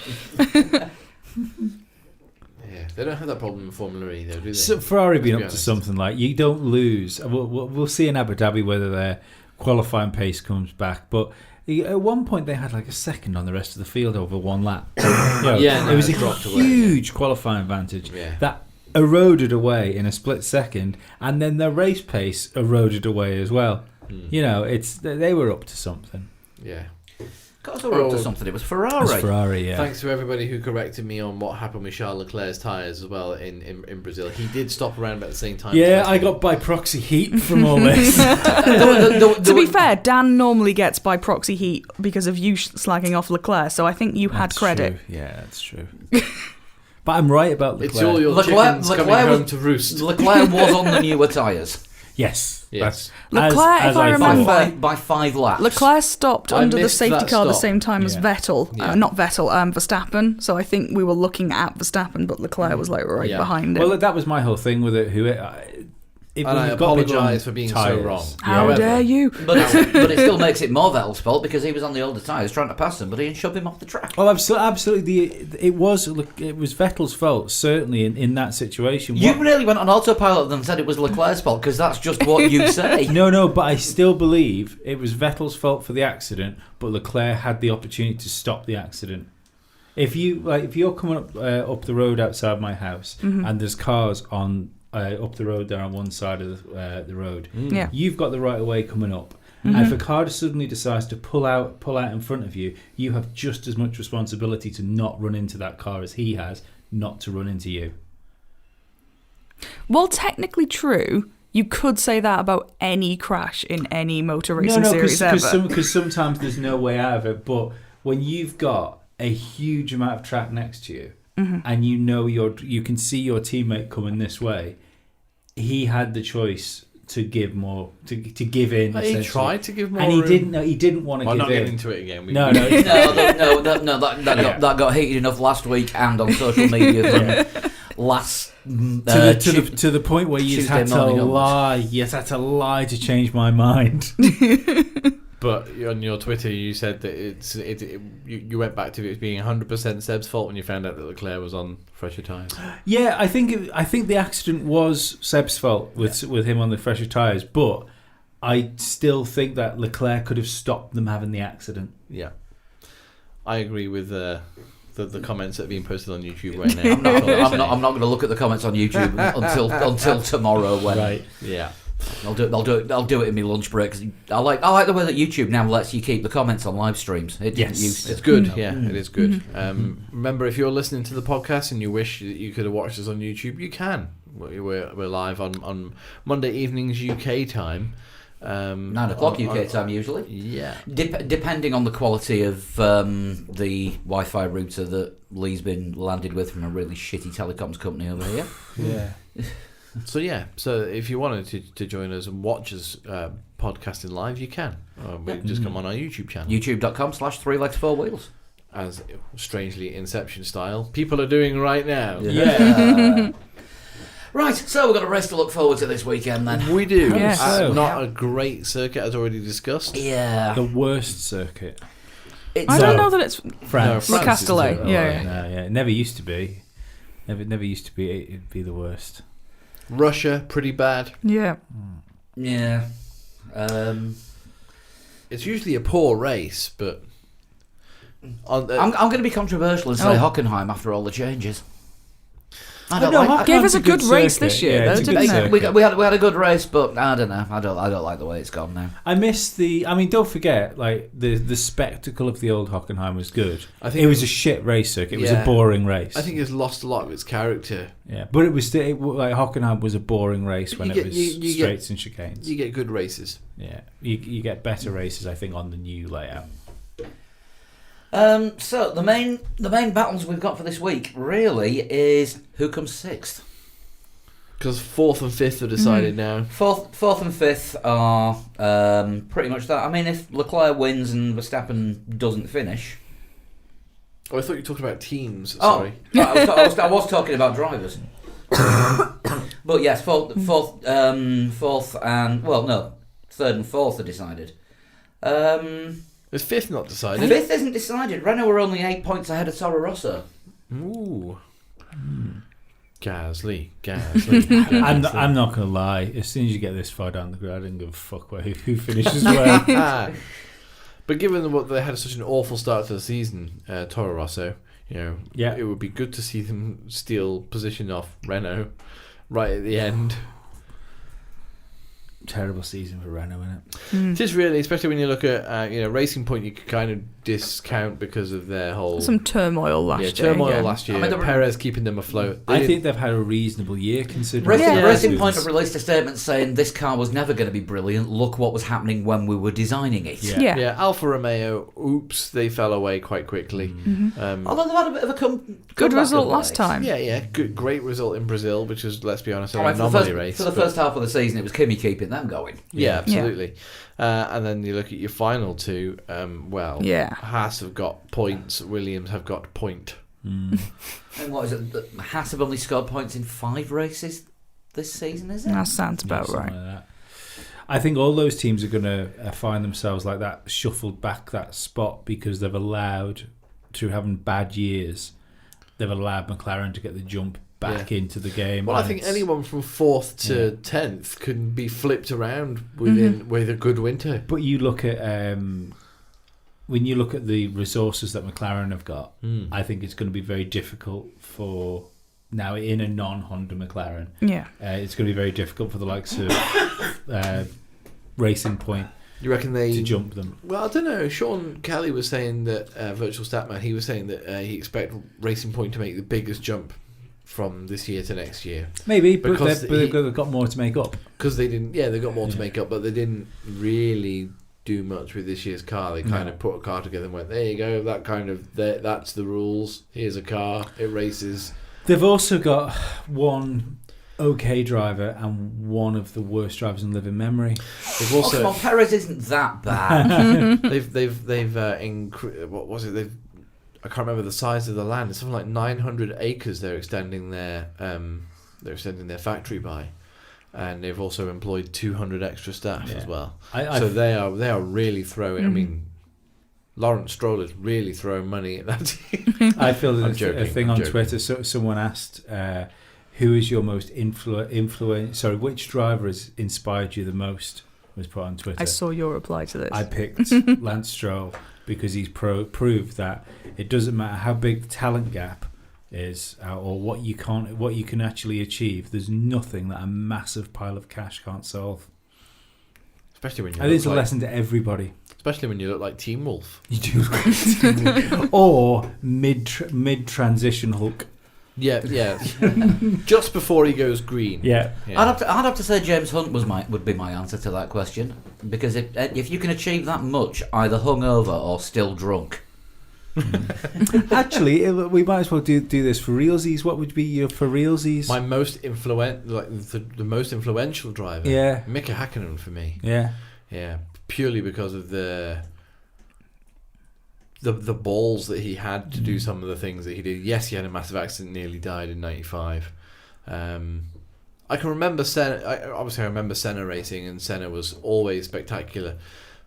Yeah, they don't have that problem in Formula E, though, do they? So Ferrari been Let's up be to honest. something like you don't lose. We'll see in Abu Dhabi whether their qualifying pace comes back, but at one point they had like a second on the rest of the field over one lap. Yeah, it was a dropped away, huge qualifying advantage Yeah. that eroded away in a split second, and then their race pace eroded away as well. You know, they were up to something. Yeah. Got to up to something. It was Ferrari. It's Ferrari, yeah. Thanks to everybody who corrected me on what happened with Charles Leclerc's tyres as well in Brazil. He did stop around about the same time. Yeah, as I Vettel. got by proxy heat from all this. To be fair, Dan normally gets by proxy heat because of you slagging off Leclerc, so I think you had That's credit. true. Yeah, that's true. But I'm right about Leclerc. It's all your chickens coming home to roost. Leclerc was on the newer tyres. Yes. Yes. Leclerc, if I remember- By 5 laps. Leclerc stopped I under the missed safety that car at the stop. same time as Yeah. Vettel. Yeah. Not Vettel, Verstappen. So I think we were looking at Verstappen, but Leclerc was like right Yeah. behind him. Well, that was my whole thing with it. And I apologise for being so wrong. How However, dare you? But it still makes it more Vettel's fault because he was on the older tyres trying to pass somebody and shove him off the track. Well, absolutely. It was Vettel's fault, certainly in that situation. You really went on autopilot and said it was Leclerc's fault because that's just what you say. No, but I still believe it was Vettel's fault for the accident, but Leclerc had the opportunity to stop the accident. If you're coming up the road outside my house and there's cars on up the road there on one side of the road, Yeah. you've got the right of way coming up. And if a car suddenly decides to pull out in front of you, you have just as much responsibility to not run into that car as he has not to run into you. While technically true, you could say that about any crash in any motor racing series ever. Because sometimes there's no way out of it. But when you've got a huge amount of track next to you, and you can see your teammate coming this way, he had the choice to give more, to give in. He tried to give more and he room. didn't. No, he didn't want to I'm give not in. getting into it again. No. That got heated enough last week and on social media from last to the point where you just Tuesday had to morning lie. Yes, I had to lie to change my mind. But on your Twitter, you said that you went back to it being 100% Seb's fault when you found out that Leclerc was on fresher tyres. Yeah, I think the accident was Seb's fault with him on the fresher tyres, but I still think that Leclerc could have stopped them having the accident. Yeah, I agree with the comments that are being posted on YouTube right now. I'm not going to look at the comments on YouTube until tomorrow. When Yeah. I'll do it in my lunch break. 'Cause I like the way that YouTube now lets you keep the comments on live streams. It didn't used to. It's good, yeah, it is good. Remember, if you're listening to the podcast and you wish that you could have watched us on YouTube, you can. We're live on Monday evenings UK time. 9 o'clock UK time usually. Yeah. Depending on the quality of the Wi-Fi router that Lee's been landed with from a really shitty telecoms company over here. Yeah. So if you wanted to join us and watch us podcasting live, you can. Just come on our YouTube channel. YouTube.com/3legs4wheels. As strangely Inception style people are doing right now. Yeah. Right, so we've got a race to look forward to this weekend then. We do. Yes. Not a great circuit as already discussed. Yeah. The worst circuit. I don't know that it's France. No, Le France is Castellet. it. Yeah. No, yeah, it never used to be. Never used to be. It'd be the worst. Russia, pretty bad. Yeah. Yeah. It's usually a poor race, but I'm going to be controversial and say Hockenheim after all the changes. Gave us a good race this year, though, didn't it? We had a good race, but I don't know. I don't like the way it's gone now. I miss don't forget, like the spectacle of the old Hockenheim was good. I think it was a shit race circuit. It was Yeah. a boring race. I think it's lost a lot of its character. Yeah, but it was still like Hockenheim was a boring race when You it get- was you straights and chicanes. You get good races. Yeah, you get better races, I think, on the new layout. So the main battles we've got for this week really is who comes sixth. Because 4th and 5th are decided now. Fourth and fifth are pretty much that. I mean, if Leclerc wins and Verstappen doesn't finish, Oh, I thought you were talking about teams. Sorry. I was talking about drivers. But yes, fourth and third and fourth are decided. Is fifth not decided? Fifth isn't decided. Renault were only 8 points ahead of Toro Rosso. Ooh. Gasly. I'm not going to lie. As soon as you get this far down the grid, I don't give a fuck who finishes where. But given what they had such an awful start to the season, Toro Rosso, it would be good to see them steal position off Renault right at the end. Terrible season for Renault, isn't it? It is really, especially when you look at Racing Point. You could kind of discount because of their whole turmoil last year. Last year. I mean, Perez keeping them afloat. I think they've had a reasonable year considering. Racing Point have released a statement saying this car was never going to be brilliant. Look what was happening when we were designing it. Yeah. Alfa Romeo, oops, they fell away quite quickly. Mm-hmm. Although they've had a bit of a good result last time. Yeah, great result in Brazil, which was, let's be honest, an anomaly race. For the first half of the season, it was Kimi keeping them going. Yeah, absolutely. And then you look at your final two. Haas have got points. Williams have got point. And what is it? Haas have only scored points in 5 races this season, is it? That sounds about right. Like I think all those teams are going to find themselves like that, shuffled back that spot because they've allowed, through having bad years, they've allowed McLaren to get the jump back into the game. Well, I think anyone from 4th to 10th can be flipped around with a good winter. But you look at when you look at the resources that McLaren have got, I think it's going to be very difficult for now in a non-Honda McLaren. Yeah, it's going to be very difficult for the likes of Racing Point. You reckon to jump them? Well, I don't know. Sean Kelly was saying that Virtual Statman. He was saying that he expects Racing Point to make the biggest jump from this year to next year. Maybe, but they've got more to make up. Because they didn't. Yeah, they've got more to make up, but they didn't really do much with this year's car. They kind of put a car together and went, there you go. That's the rules. Here's a car. It races. They've also got one okay driver and one of the worst drivers in living memory. They've also come on, Perez isn't that bad. what was it? I can't remember the size of the land. It's something like 900 acres. They're extending their factory by, and they've also employed 200 extra staff as well. So they are really throwing. I mean, Lawrence Stroll is really throwing money at that team. I feel that a thing on Twitter. So someone asked, "Who is your most which driver has inspired you the most?" Was put on Twitter. I saw your reply to this. I picked Lance Stroll because he's proved that it doesn't matter how big the talent gap is or what you can actually achieve. There's nothing that a massive pile of cash can't solve. Especially when you. I think it's a lesson to everybody. Especially when you look like Team Wolf. You do. Or mid transition Hulk. Yeah. Just before he goes green. Yeah. I'd have to say James Hunt would be my answer to that question, because if you can achieve that much either hungover or still drunk. Actually, we might as well do this for realsies. What would be your for realsies? My most the most influential driver. Yeah, Mika Hakkinen for me. Yeah. Purely because of the balls that he had to do some of the things that he did. Yes, he had a massive accident, nearly died in '95. I can remember Senna. I remember Senna racing, and Senna was always spectacular.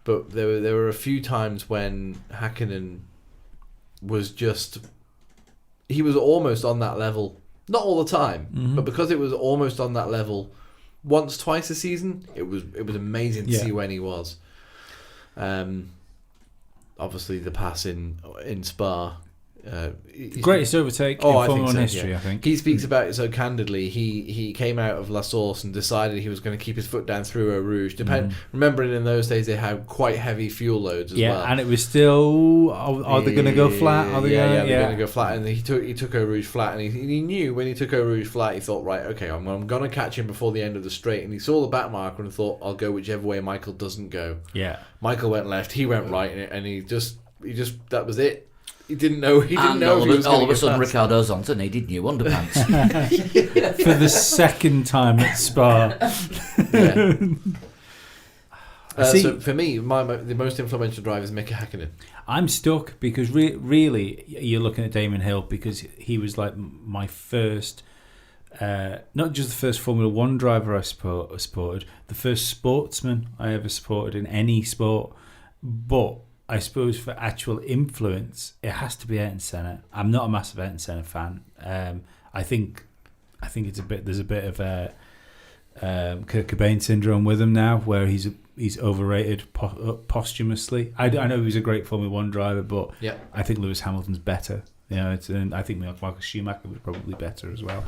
But there were a few times when Hakkinen was he was almost on that level. Not all the time, but because it was almost on that level, once, twice a season, it was amazing to see when he was. Obviously, the pass in Spa. Greatest overtake in Formula 1 history, I think. He speaks about it so candidly. He came out of La Source and decided he was going to keep his foot down through Eau Rouge. Remembering in those days they had quite heavy fuel loads as well. Yeah, and it was still, are they going to go flat? They're going to go flat. And he took Eau Rouge flat, and he knew when he took Eau Rouge flat, he thought, right, okay, I'm going to catch him before the end of the straight. And he saw the back marker and thought, I'll go whichever way Michael doesn't go. Yeah. Michael went left, he went right, and he just that was it. He didn't know. All of a sudden, Ricardo Zonta needed new underpants for the second time at Spa. So for me, the most influential driver is Mika Häkkinen. I'm stuck because really you're looking at Damon Hill because he was like my first, not just the first Formula One driver I supported, the first sportsman I ever supported in any sport. But I suppose for actual influence, it has to be Ayrton Senna. I'm not a massive Ayrton Senna fan. I think it's there's a bit of a Kurt Cobain syndrome with him now, where he's overrated posthumously. I know he was a great Formula One driver, but I think Lewis Hamilton's better. And I think Michael Schumacher was probably better as well.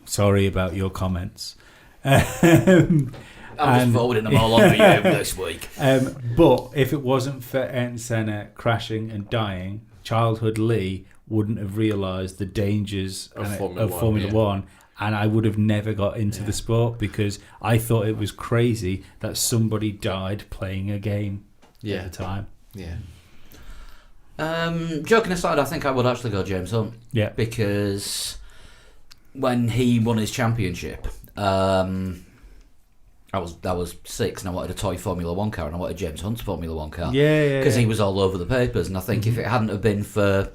Sorry about your comments. I'm just forwarding them all on for you this week. But if it wasn't for Ayrton Senna crashing and dying, childhood Lee wouldn't have realised the dangers of Formula One. And I would have never got into the sport because I thought it was crazy that somebody died playing a game at the time. Yeah. Joking aside, I think I would actually go James Hunt. Yeah. Because when he won his championship, I was 6 and I wanted a toy Formula One car and I wanted James Hunt's Formula One car. Because he was all over the papers. And I think if it hadn't have been for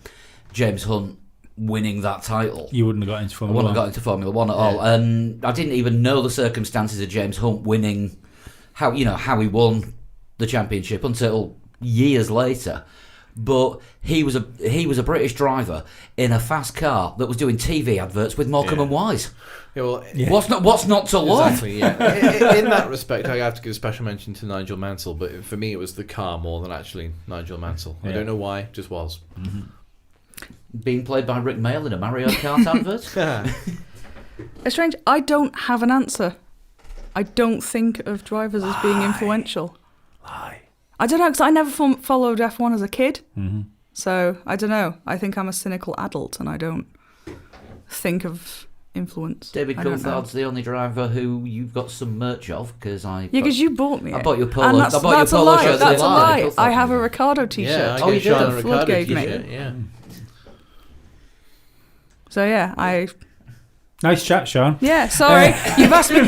James Hunt winning that title, you wouldn't have got into Formula One. I wouldn't have got into Formula One at all. And I didn't even know the circumstances of James Hunt winning, how he won the championship until years later. But he was a British driver in a fast car that was doing TV adverts with Morecambe and Wise. What's not to love? Exactly, yeah. In that respect, I have to give a special mention to Nigel Mansell, but for me it was the car more than actually Nigel Mansell. I don't know why, just was. Mm-hmm. Being played by Rick Mail in a Mario Kart advert. It's strange. I don't have an answer. I don't think of drivers as being influential. Lie. I don't know, because I never followed F1 as a kid. Mm-hmm. So, I don't know. I think I'm a cynical adult and I don't think of influence. David Coulthard's the only driver who you've got some merch of, because because you bought me it. I bought you a polo. And that's a lie. That's a lie. I have a Ricciardo t-shirt. Yeah, I get that Flood gave me. Yeah. So yeah, Nice chat, Sean. Yeah, sorry. You've asked me.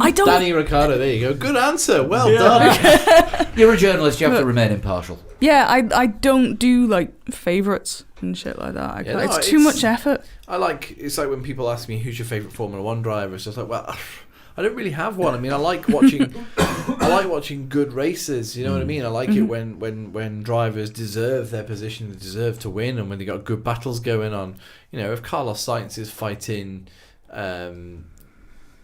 I don't. Danny Ricciardo, there you go. Good answer. Well done. You're a journalist. You have to remain impartial. Yeah, I don't do like favourites and shit like that. It's too much effort. It's like when people ask me who's your favourite Formula One driver. It's just like, well, I don't really have one. I mean, I like watching good races. You know what I mean? I like it when drivers deserve their position, they deserve to win, and when they got good battles going on. If Carlos Sainz is fighting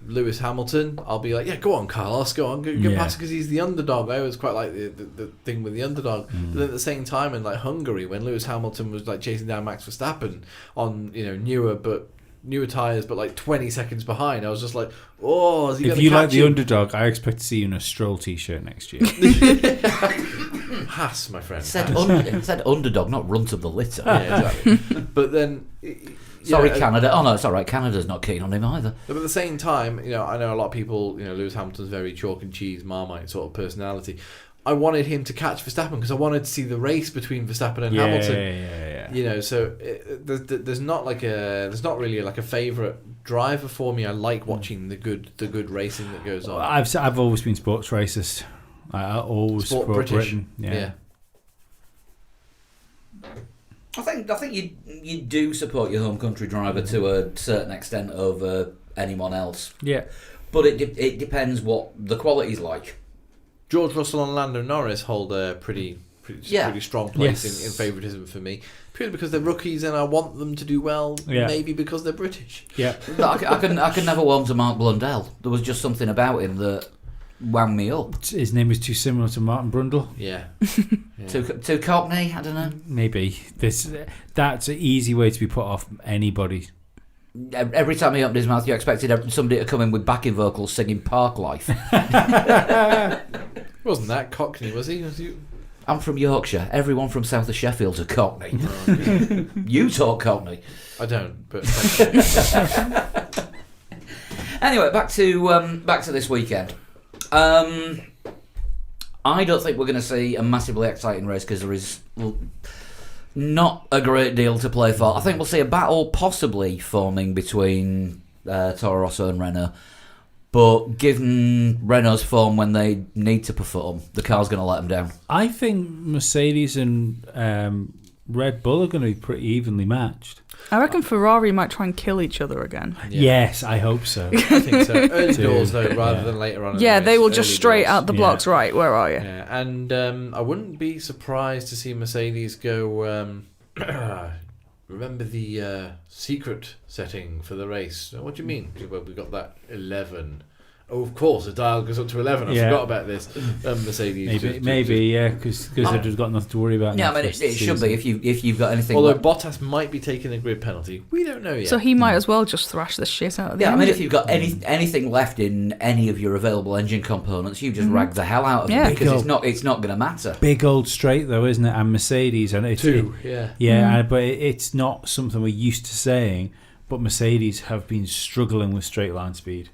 Lewis Hamilton, I'll be like, yeah, go on, Carlos, go on, go past, because he's the underdog. I always quite like the thing with the underdog. But then at the same time, in like Hungary, when Lewis Hamilton was like chasing down Max Verstappen on newer tyres, but like 20 seconds behind, I was just like, oh, is he if you like the underdog, I expect to see you in a Stroll t-shirt next year. Haas, my friend. It said underdog, not runt of the litter. Yeah, exactly. But then sorry, Canada. Oh no, it's all right. Canada's not keen on him either. But at the same time, I know a lot of people. Lewis Hamilton's very chalk and cheese, Marmite sort of personality. I wanted him to catch Verstappen because I wanted to see the race between Verstappen and Hamilton. Yeah. So there's not really like a favourite driver for me. I like watching the good racing that goes on. I've always been sports racist. I always support British. Britain. Yeah. I think you do support your home country driver to a certain extent over anyone else. Yeah. But it depends what the quality's like. George Russell and Lando Norris hold a pretty strong place in favouritism for me, purely because they're rookies and I want them to do well. Maybe because they're British. Yeah, I can never warm to Mark Blundell. There was just something about him that wound me up. His name was too similar to Martin Brundle. Yeah. Too Cockney. I don't know. Maybe that's an easy way to be put off anybody. Every time he opened his mouth, you expected somebody to come in with backing vocals singing Park Life. Wasn't that Cockney, was he? I'm from Yorkshire. Everyone from south of Sheffield's a Cockney. You talk Cockney. I don't, but... Anyway, back to this weekend. I don't think we're going to see a massively exciting race because there is not a great deal to play for. I think we'll see a battle possibly forming between Toro Rosso and Renault, But given Renault's form when they need to perform, the car's going to let them down. I think Mercedes and Red Bull are going to be pretty evenly matched. I reckon Ferrari might try and kill each other again. Yeah. Yes, I hope so. I think so. Early doors, though, rather than later on. Yeah, in the they race. will just Early straight doors. out the blocks. Right, where are you? Yeah, and I wouldn't be surprised to see Mercedes go. Remember the secret setting for the race? What do you mean? Well, we got that 11. Oh, of course, the dial goes up to 11. I forgot about this. Mercedes. Maybe, because they've just got nothing to worry about. Yeah, I mean, it should be if you've got anything. Although left. Bottas might be taking a grid penalty, we don't know yet. So he might as well just thrash the shit out of the Yeah, I mean, engine. if you've got anything left in any of your available engine components, you just rag the hell out of it because it's not going to matter. Big old straight though, isn't it? And Mercedes, and it's but it's not something we're used to saying. But Mercedes have been struggling with straight line speed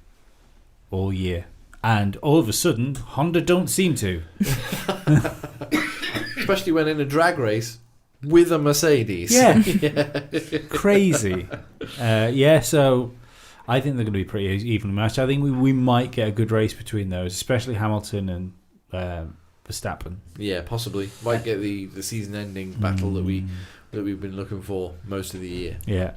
all year, and all of a sudden, Honda don't seem to. Especially when in a drag race with a Mercedes. Yeah. Crazy. So I think they're going to be pretty evenly matched. I think we might get a good race between those, especially Hamilton and Verstappen. Yeah, possibly. Might get the season-ending battle that we've been looking for most of the year. Yeah.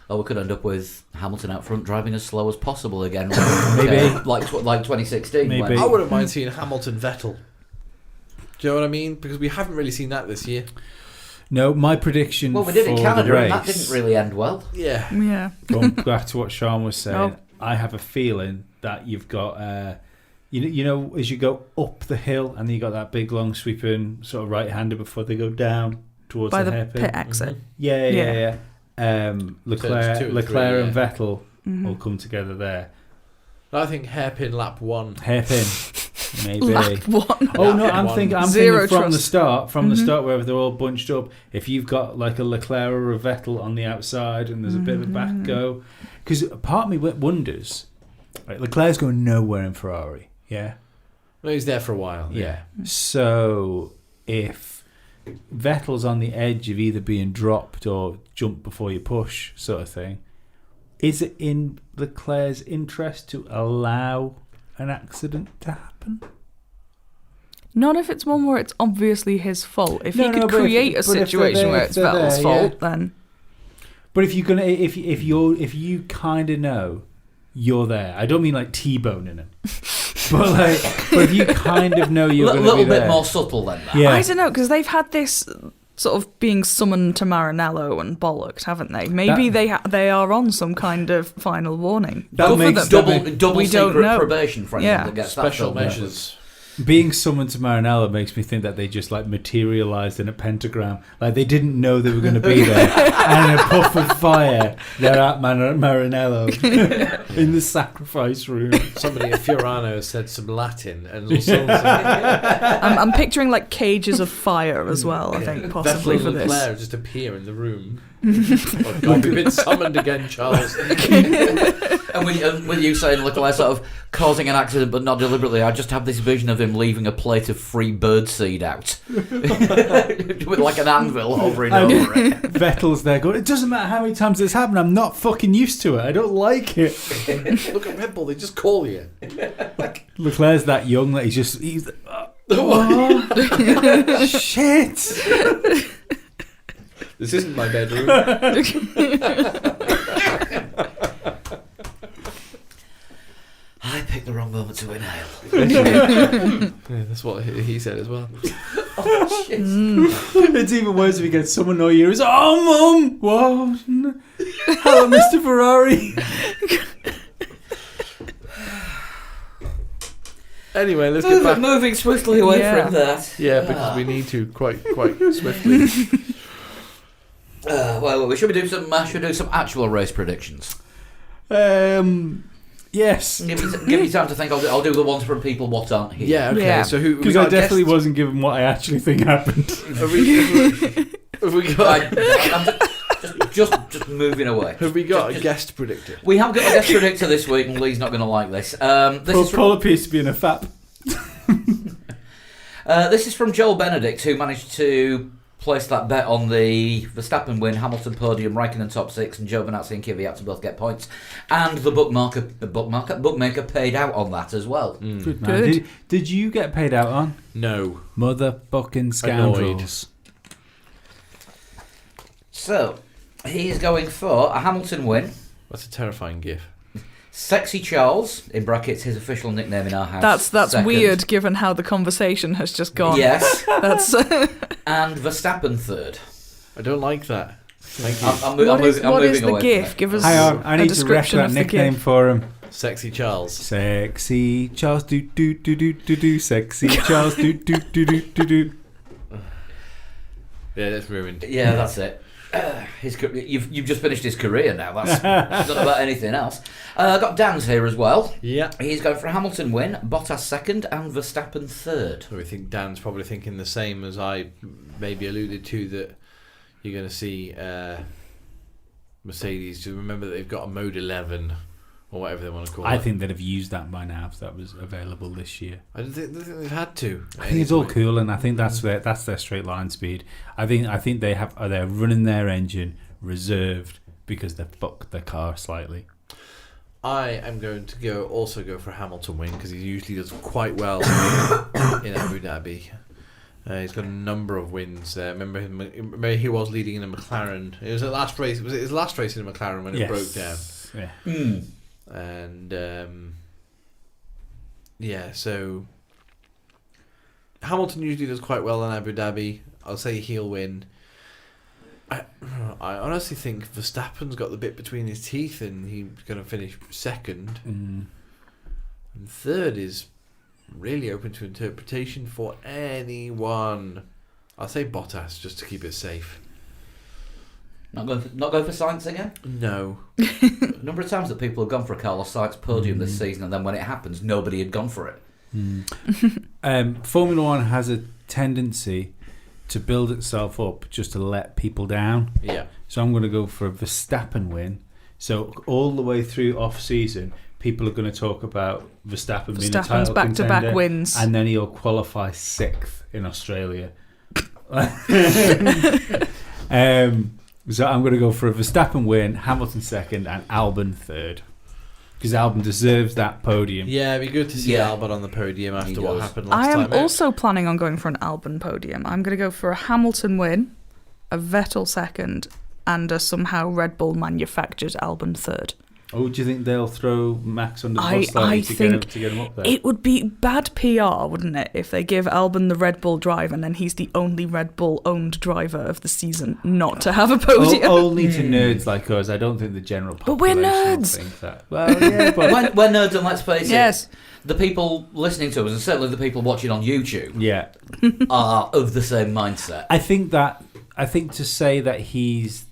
Or we could end up with Hamilton out front driving as slow as possible again. Maybe. Like 2016. Maybe. I wouldn't mind seeing Hamilton Vettel. Do you know what I mean? Because we haven't really seen that this year. No, my prediction Well, we did in for Canada the race, and that didn't really end well. Yeah. Yeah. going back to what Sean was saying, Oh. I have a feeling that you've got... You know, as you go up the hill and then you got that big long sweeping sort of right-hander before they go down towards By the hairpin. pit exit. Yeah. Leclerc So it's 2 and 3, and Vettel will come together there. I think hairpin lap 1. Hairpin, maybe. Lap 1. Oh no, Lap I'm one. thinking Zero from the trust. start, the start where they're all bunched up. If you've got like a Leclerc or a Vettel on the outside, and there's a bit of a back go, because part of me wonders, right, Leclerc's going nowhere in Ferrari, yeah. No, he's there for a while. Yeah. So if Vettel's on the edge of either being dropped or jump before you push, sort of thing, is it in Leclerc's interest to allow an accident to happen? Not if it's one where it's obviously his fault. If No, he could but create a situation where it's Vettel's fault, then But if you're gonna, if you kind of know you're there, I don't mean like T-boning him, but if you kind of know you're A going to be little bit there. more subtle than that. Yeah. I don't know, because they've had this sort of being summoned to Maranello and bollocked, haven't they? Maybe they are on some kind of final warning. That Good for makes them. Double We don't secret know. probation for anyone Yeah. that gets Special that filled in. measures. Being summoned to Maranello makes me think that they just like materialised in a pentagram. Like they didn't know they were going to be there. And in a puff of fire, they're at Maranello in the sacrifice room. Somebody at Fiorano said some Latin and I'm picturing like cages of fire as well, I think, possibly Vettel for and this. Leclerc just appear in the room. Oh God, we've been summoned again, Charles. And with you saying Leclerc sort of causing an accident but not deliberately, I just have this vision of him leaving a plate of free birdseed out with like an anvil hovering over it. Vettel's there going, it doesn't matter how many times this happened, I'm not fucking used to it. I don't like it. Look at Red Bull, they just call you. Leclerc's that young that he's shit. This isn't my bedroom. I picked the wrong moment to inhale. Yeah, that's what he said as well. Oh, shit. It's even worse if he gets some annoying ears. Oh, Mum! What? Hello, Mr. Ferrari. Anyway, let's get back. Moving swiftly away from that. Yeah, because we need to quite swiftly. Well, we should do some actual race predictions. Yes. Give me time to think. I'll do the ones from people what aren't here. Yeah, okay. Yeah. So who? Because I definitely wasn't given what I actually think happened. Have we got? I'm just moving away. Have we got a guest predictor? We have got a guest predictor this week, and Lee's not going to like this. Paul appears to be in a fap. This is from Joel Benedict, who managed to placed that bet on the Verstappen win, Hamilton podium, Raikkonen top 6, and Giovinazzi and Kvyat to both get points. And the bookmaker paid out on that as well. Good man. Did you get paid out on? No. Motherfucking scoundrels. So, he's going for a Hamilton win. That's a terrifying gif. Sexy Charles, in brackets, his official nickname in our house. That's second. weird, given how the conversation has just gone. Yes. That's And Verstappen third. I don't like that. Thank you. I'm what is moving the away GIF? from it. Give us Hang on, I a need to rec description that of the nickname GIF. for him. Sexy Charles. Sexy Charles, do. Sexy Charles, do. Yeah, that's ruined. Yeah, that's it. You've just finished his career now. That's not about anything else. Got Dan's here as well. Yeah. He's going for a Hamilton win, Bottas second, and Verstappen third. I think Dan's probably thinking the same as I maybe alluded to, that you're going to see Mercedes. Just remember that they've got a Mode 11 or whatever they want to call it. I think they'd have used that by now if that was available this year. I don't think they've had to. I think it's all cool, and I think that's their straight line speed. I think they're running their engine reserved because they fucked their car slightly. I am going to go for a Hamilton win because he usually does quite well in Abu Dhabi. He's got a number of wins there. Remember he was leading in a McLaren. It was the last race. Was it his last race in a McLaren when it broke down? Yeah. And so Hamilton usually does quite well in Abu Dhabi. I'll say he'll win. I honestly think Verstappen's got the bit between his teeth and he's going to finish second. And third is really open to interpretation for anyone. I'll say Bottas just to keep it safe. Not going for Sainz again? No. A number of times that people have gone for a Carlos Sainz podium this season, and then when it happens, nobody had gone for it. Formula One has a tendency to build itself up just to let people down. Yeah. So I'm going to go for a Verstappen win. So all the way through off season, people are going to talk about Verstappen being a title back-to-back contender, wins, and then he'll qualify 6th in Australia. So I'm going to go for a Verstappen win, Hamilton second, and Albon third. Because Albon deserves that podium. Yeah, it'd be good to see Albon on the podium after what happened last I time. am also planning on going for an Albon podium. I'm going to go for a Hamilton win, a Vettel second, and a somehow Red Bull manufactured Albon third. Oh, do you think they'll throw Max under the bus slightly to get him up there? It would be bad PR, wouldn't it, if they give Albon the Red Bull drive and then he's the only Red Bull owned driver of the season not to have a podium. Only to nerds like us. I don't think the general population But we're nerds. will think that. Well, yeah, but We're nerds, and let's face Yes. it, the people listening to us, and certainly the people watching on YouTube, yeah. are of the same mindset. I think to say that he's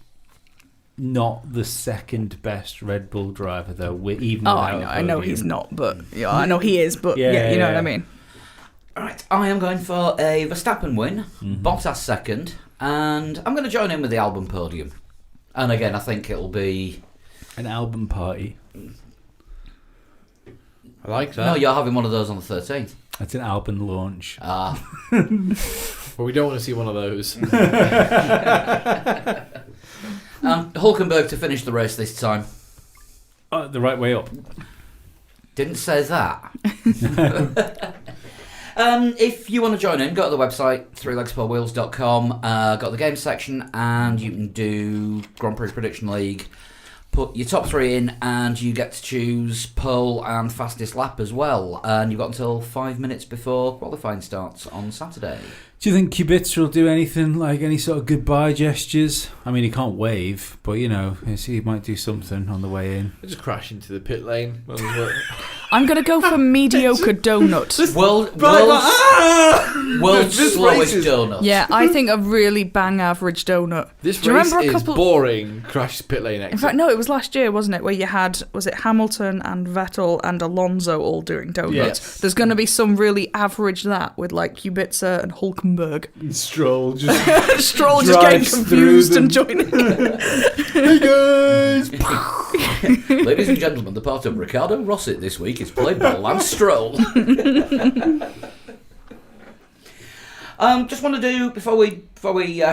not the second best Red Bull driver, though, even I know he's not, but I know he is, but yeah, you know what I mean. Alright, I am going for a Verstappen win, Bottas second, and I'm going to join in with the Albon podium. And again, I think it'll be an Albon party. I like that. No, you're having one of those on the 13th. That's an Albon launch. But we don't want to see one of those. Hulkenberg to finish the race this time. The right way up. Didn't say that. If you want to join in, go to the website, threelegsfourwheels.com. Got the games section, and you can do Grand Prix Prediction League. Put your top 3 in, and you get to choose pole and fastest lap as well. And you've got until 5 minutes before qualifying starts on Saturday. Do you think Kubica will do anything, like any sort of goodbye gestures? I mean, he can't wave, but he might do something on the way in. Just crash into the pit lane. I'm going to go for mediocre donut. World's slowest donut. Yeah, I think a really bang average donut. This Do you race remember a is couple... boring. Crash pit lane exit. In fact, no, it was last year, wasn't it, where you had, was it Hamilton and Vettel and Alonso all doing donuts? Yes. There's going to be some really average that with like Kubica and Hulkenberg. Stroll just Stroll just getting confused and joining. Hey guys! Ladies and gentlemen, the part of Ricardo Rossi this week is played by Lance Stroll. Just want to do before we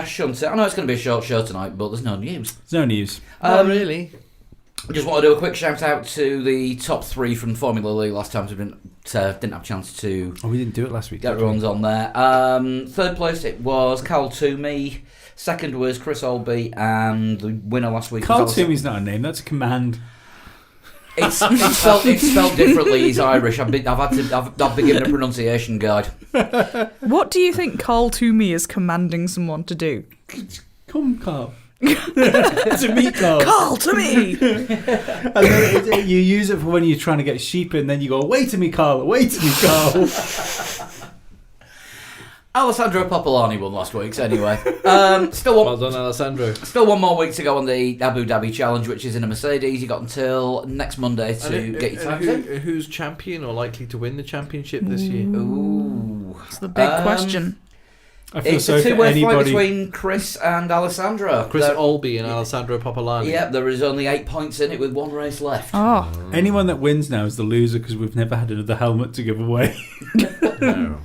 shunt it. I know it's going to be a short show tonight, but there's no news. There's no news. Not really. Just want to do a quick shout out to the top 3 from Formula League. Last time we didn't have a chance to. Oh, we didn't do it last week. Everyone's on there. Third place it was Carl Toomey. Second was Chris Olby, and the winner last week. Carl Toomey's not a name. That's a command. It's spelled differently. He's Irish. I've been given a pronunciation guide. What do you think Carl Toomey is commanding someone to do? Come, Carl. To me, Carl. Carl, to me! And then you use it for when you're trying to get sheep in, then you go, wait to me, Carl, wait to me, Carl. Alessandro Popolani won last week's anyway. Well done, Alessandro. Still one more week to go on the Abu Dhabi Challenge, which is in a Mercedes. You got until next Monday to get your times in. Who's champion or likely to win the championship this year? Ooh. That's the big question. I feel It's sorry a for two-way fight anybody. between Chris and Alessandro. Chris Olby and Alessandro Popolani. Yeah, there is only 8 points in it with one race left. Oh. Anyone that wins now is the loser because we've never had another helmet to give away. No.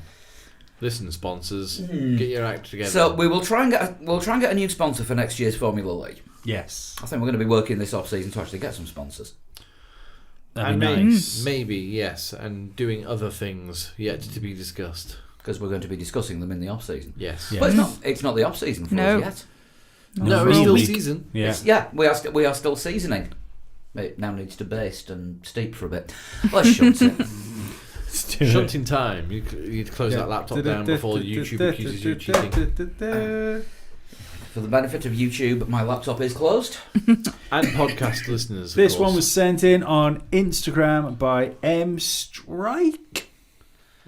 Listen, sponsors, get your act together. So we'll try and get a new sponsor for next year's Formula League. Yes. I think we're going to be working this off season to actually get some sponsors. That'd be and nice. maybe, yes, and doing other things yet to be discussed. Because we're going to be discussing them in the off season. Yes. Yeah. But it's not the off season for No. us yet. No, it's still season. Yeah. We are still seasoning. It now needs to baste and steep for a bit. Let's shunt it. Shunting time. You'd close that laptop down before YouTube accuses you of cheating. For the benefit of YouTube, my laptop is closed. And podcast listeners, of This course. one was sent in on Instagram by M Strike.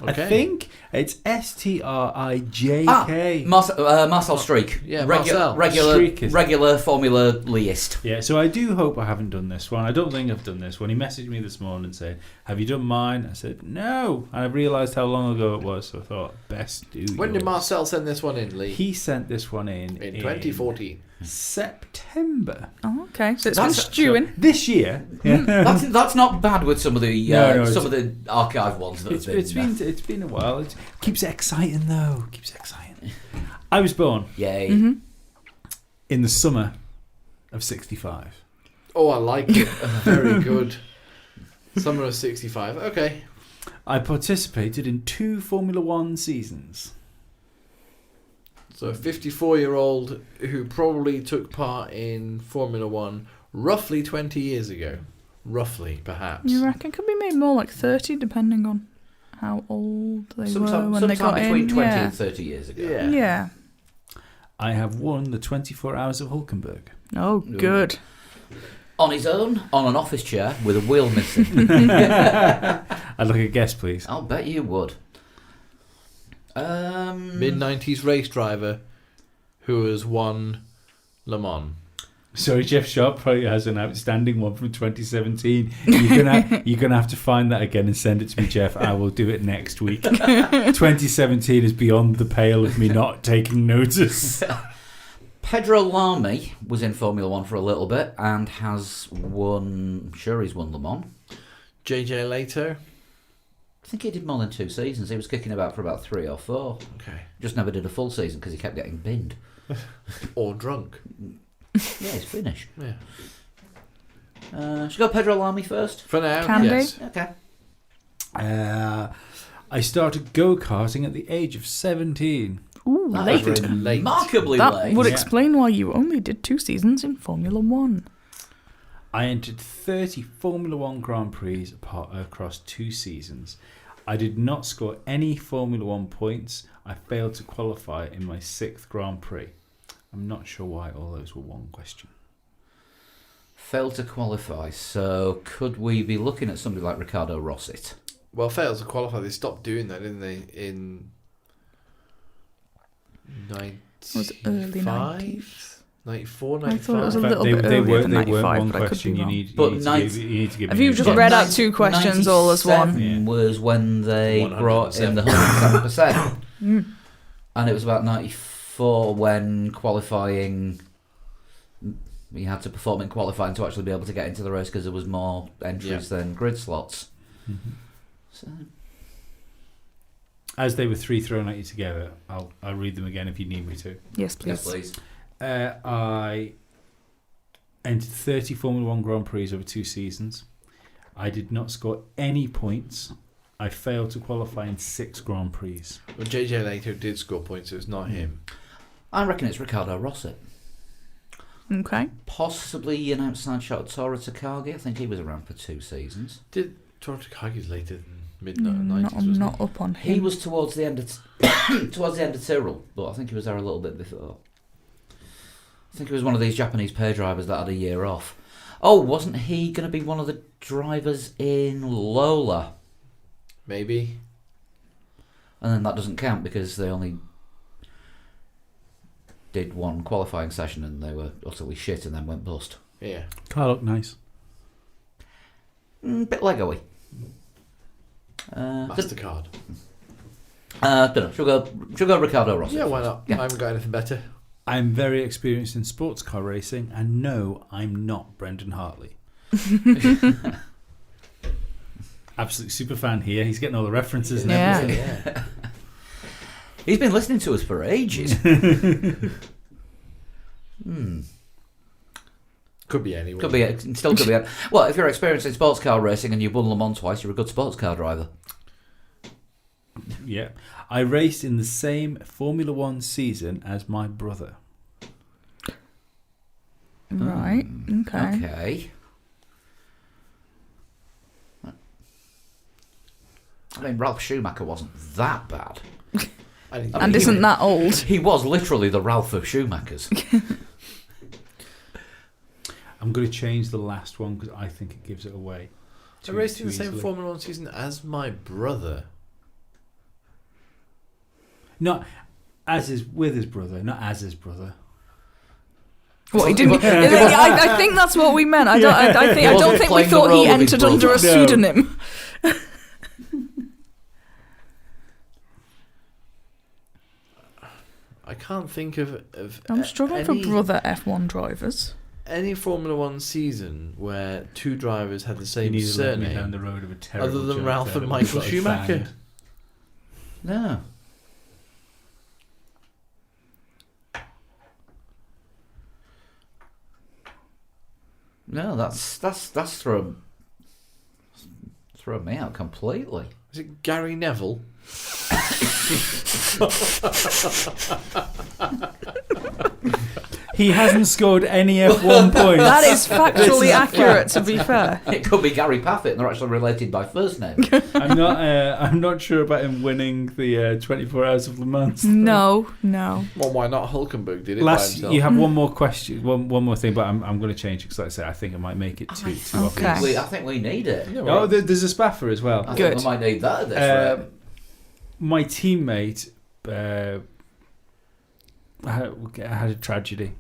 Okay. I think it's Strijk. Marcel Streak. Yeah, Marcel. Streak Regular Formula Leist. Yeah, so I do hope I haven't done this one. I don't think I've done this one. He messaged me this morning and said, "Have you done mine?" I said, "No." And I realised how long ago it was, so I thought, best do When did yours. Marcel send this one in, Lee? He sent this one in 2014. September. Oh, okay. So it's been stewing. This year. That's not bad with some of the No, some of the archive ones that have been. It's been a while. It keeps it exciting though. Keeps it exciting. I was born Yay. in the summer of '65. Oh, I like it. Very good. Summer of 65. Okay. I participated in 2 Formula One seasons. So a 54-year-old who probably took part in Formula One roughly 20 years ago. Roughly, perhaps. You reckon could be made more like 30, depending on how old they were when they Sometime got between in. 20 Yeah. and 30 years ago. Yeah. Yeah. I have won the 24 Hours of Hulkenberg. Oh, good. On his own, on an office chair, with a wheel missing. I'd like a guess, please. I'll bet you would. Mid-90s race driver who has won Le Mans. Sorry, Jeff Sharp probably has an outstanding one from 2017. You're gonna have to find that again and send it to me, Jeff. I will do it next week. 2017 is beyond the pale of me not taking notice. Pedro Lamy was in Formula One for a little bit and has won. I'm sure he's won Le Mans. JJ Leto. I think he did more than 2 seasons. He was kicking about for about 3 or 4. Okay. Just never did a full season because he kept getting binned. Or drunk. Yeah, he's finished. Yeah. Should we go Pedro Lamy first? For now, Can yes. Okay. I started go-karting at the age of 17. Ooh, That late. was remarkably That late. would Yeah. explain why you only did 2 seasons in Formula One. I entered 30 Formula One Grand Prix across 2 seasons. I did not score any Formula One points. I failed to qualify in my 6th Grand Prix. I'm not sure why all those were one question. Failed to qualify, so could we be looking at somebody like Ricardo Rossit? Well, failed to qualify. They stopped doing that, didn't they? In 95? Was it early 90s? 94, I thought it was 95? a little bit they earlier than weren't 95, one but I could question. be You wrong. need, But you need to give Have me you a just guess. read out 2 questions all as one? 97 was when they brought in the 107%. And it was about 94 when qualifying... You had to perform in qualifying to actually be able to get into the race because there was more entries than grid slots. Mhm. So, as they were three thrown at you together, I'll read them again if you need me to. Yes, please. Yes, please. I entered 30 Formula 1 Grand Prix over 2 seasons. I did not score any points. I failed to qualify in 6 Grand Prix. Well, JJ Leto did score points, so it's not him. I reckon it's Riccardo Rossi. Okay. Possibly an outside shot of Tora Takagi. I think he was around for 2 seasons. Did Tora Takagi's later than mid-90s, I'm not up on him. He was towards the end of Tyrrell, but I think he was there a little bit before. I think he was one of these Japanese pair drivers that had a year off. Oh, wasn't he going to be one of the drivers in Lola? Maybe. And then that doesn't count because they only did 1 qualifying session and they were utterly shit and then went bust. Yeah. Car looked nice. Bit Lego-y. MasterCard. Don't know. Should we go Riccardo Rossi? Yeah, why not? Yeah. I haven't got anything better. I'm very experienced in sports car racing, and no, I'm not Brendan Hartley. Absolute super fan here. He's getting all the references and Yeah. everything. Yeah. He's been listening to us for ages. Could be anyone. Still could be. Well, if you're experienced in sports car racing and you've won Le Mans twice, you're a good sports car driver. Yeah. I raced in the same Formula 1 season as my brother. Right. Okay. Okay. I mean, Ralph Schumacher wasn't that bad. And isn't that old? He was literally the Ralph of Schumachers. I'm going to change the last one because I think it gives it away. I raced in the same easily. Formula 1 season as my brother. Not as is with his brother, not as his brother. What he didn't? I think that's what we meant. I don't think we playing the thought role he of his entered under a brother. No. pseudonym. I can't think of I'm struggling any, for brother F1 drivers. any Formula 1 season where 2 drivers had the You same need to let me down surname the road of a terrible other than joke Ralph there and that we've Michael got to Schumacher. find. No. No, that's thrown me out completely. Is it Gary Neville? He hasn't scored any F1 points. That is factually accurate, to be fair. It could be Gary Paffett, and they're actually related by first name. I'm not sure about him winning the 24 Hours of Le Mans. No. Well, why not? Hulkenberg did it by Last, himself. you have one more question, one more thing, but I'm going to change it because, like I say, I think I might make it too Okay. obvious. I think we need it. Yeah, Oh, right. there's a spaffer as well. I Good. think we might need that at this rate. My teammate had a tragedy.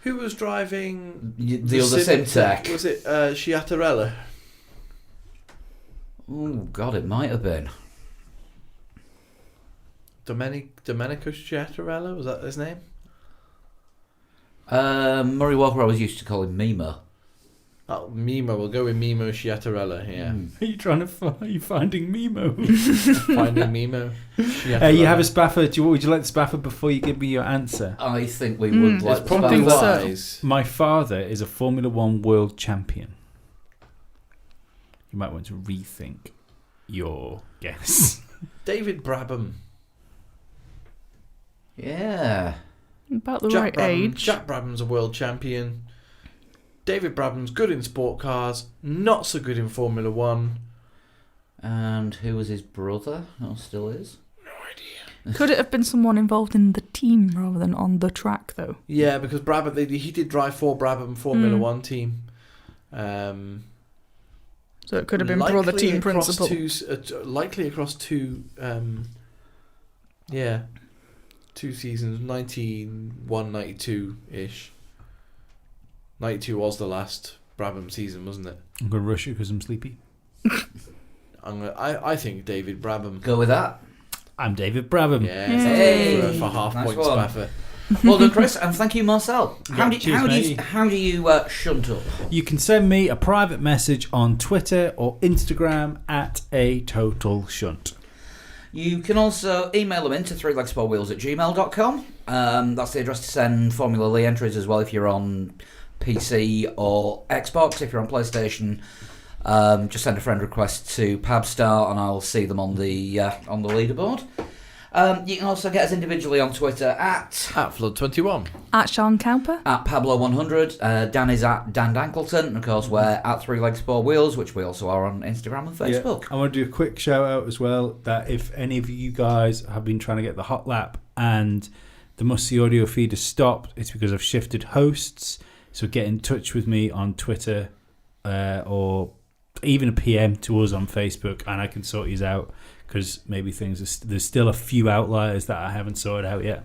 Who was driving The other Simtech. Was it Sciattarella? Oh, God, it might have been. Domenico Sciattarella? Was that his name? Murray Walker, I was used to call him Mimo. Oh, Mimo. We'll go with Mimo Sciattarella here. Are you trying to are you finding Mimo? Finding Mimo. You have a spaffer. Would you like the spaffer before you give me your answer? I think we would like It's to probably think so. wise. My father is a Formula 1 world champion. You might want to rethink your guess. David Brabham. Yeah. About the Jack right Brabham. age. Jack Brabham's a world champion. David Brabham's good in sport cars, not so good in Formula 1. And who was his brother? Or still is? No idea. Could it have been someone involved in the team rather than on the track, though? Yeah, because Brabham, he did drive for Brabham Formula 1 team. So it could have been brother team principal. Likely across 2 seasons, 91, 92-ish. 92 was the last Brabham season, wasn't it? I'm going to rush you because I'm sleepy. I think David Brabham. Go with that. I'm David Brabham. Yeah, Hey. for half Nice point one. spaffer. Well done, Chris, and thank you, Marcel. How do you shunt up? You can send me a private message on Twitter or Instagram at @ATotalShunt. You can also email them in to threelegsportwheels@gmail.com. That's the address to send Formula Lee entries as well if you're on PC or Xbox. If you're on PlayStation, just send a friend request to Pabstar and I'll see them on the leaderboard. You can also get us individually on Twitter at Flood21, at Sean Cowper, at Pablo100. Dan is at Dan Dankleton, and of course we're at Three Legs Four Wheels, which we also are on Instagram and Facebook. I want to do a quick shout out as well that if any of you guys have been trying to get the hot lap and the Musty audio feed has stopped, it's because I've shifted hosts. So get in touch with me on Twitter or even a PM to us on Facebook, and I can sort these out. Because maybe there's still a few outliers that I haven't sorted out yet.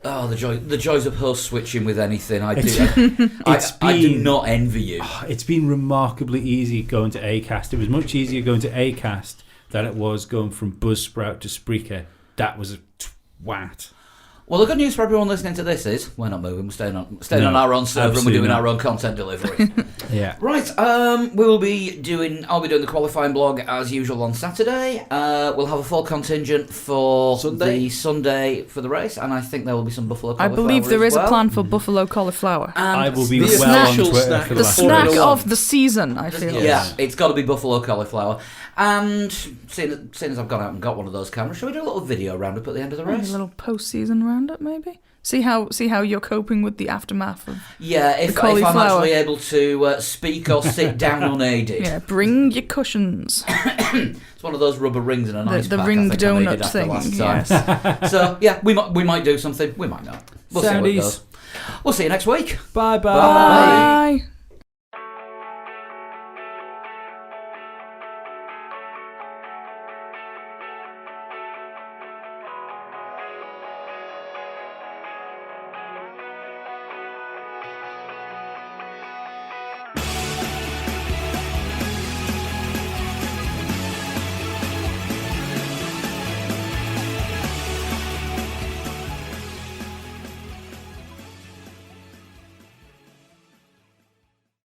Oh, the joys of host switching with anything. I do not envy you. It's been remarkably easy going to Acast. It was much easier going to Acast than it was going from Buzzsprout to Spreaker. That was a twat. Well, the good news for everyone listening to this is we're not moving. We're staying on our own server and we're doing our own content delivery. Yeah. Right. I'll be doing the qualifying blog as usual on Saturday. We'll have a full contingent for the Sunday for the race, and I think there will be some buffalo cauliflower. I believe there is a plan for buffalo cauliflower. And I will be the well on snack- Twitter for The that. snack of the season, I feel. Yeah, it's got to be buffalo cauliflower. And seeing as I've gone out and got one of those cameras, shall we do a little video roundup at the end of the race? A little post-season roundup, maybe. See how you're coping with the aftermath of if I'm actually able to speak or sit down unaided. Yeah, bring your cushions. It's one of those rubber rings in a nice the pack, ring I think I needed donut after thing. last time. Yes. So yeah, we might do something. We might not. We'll see how it goes. We'll see you next week. Bye. Bye.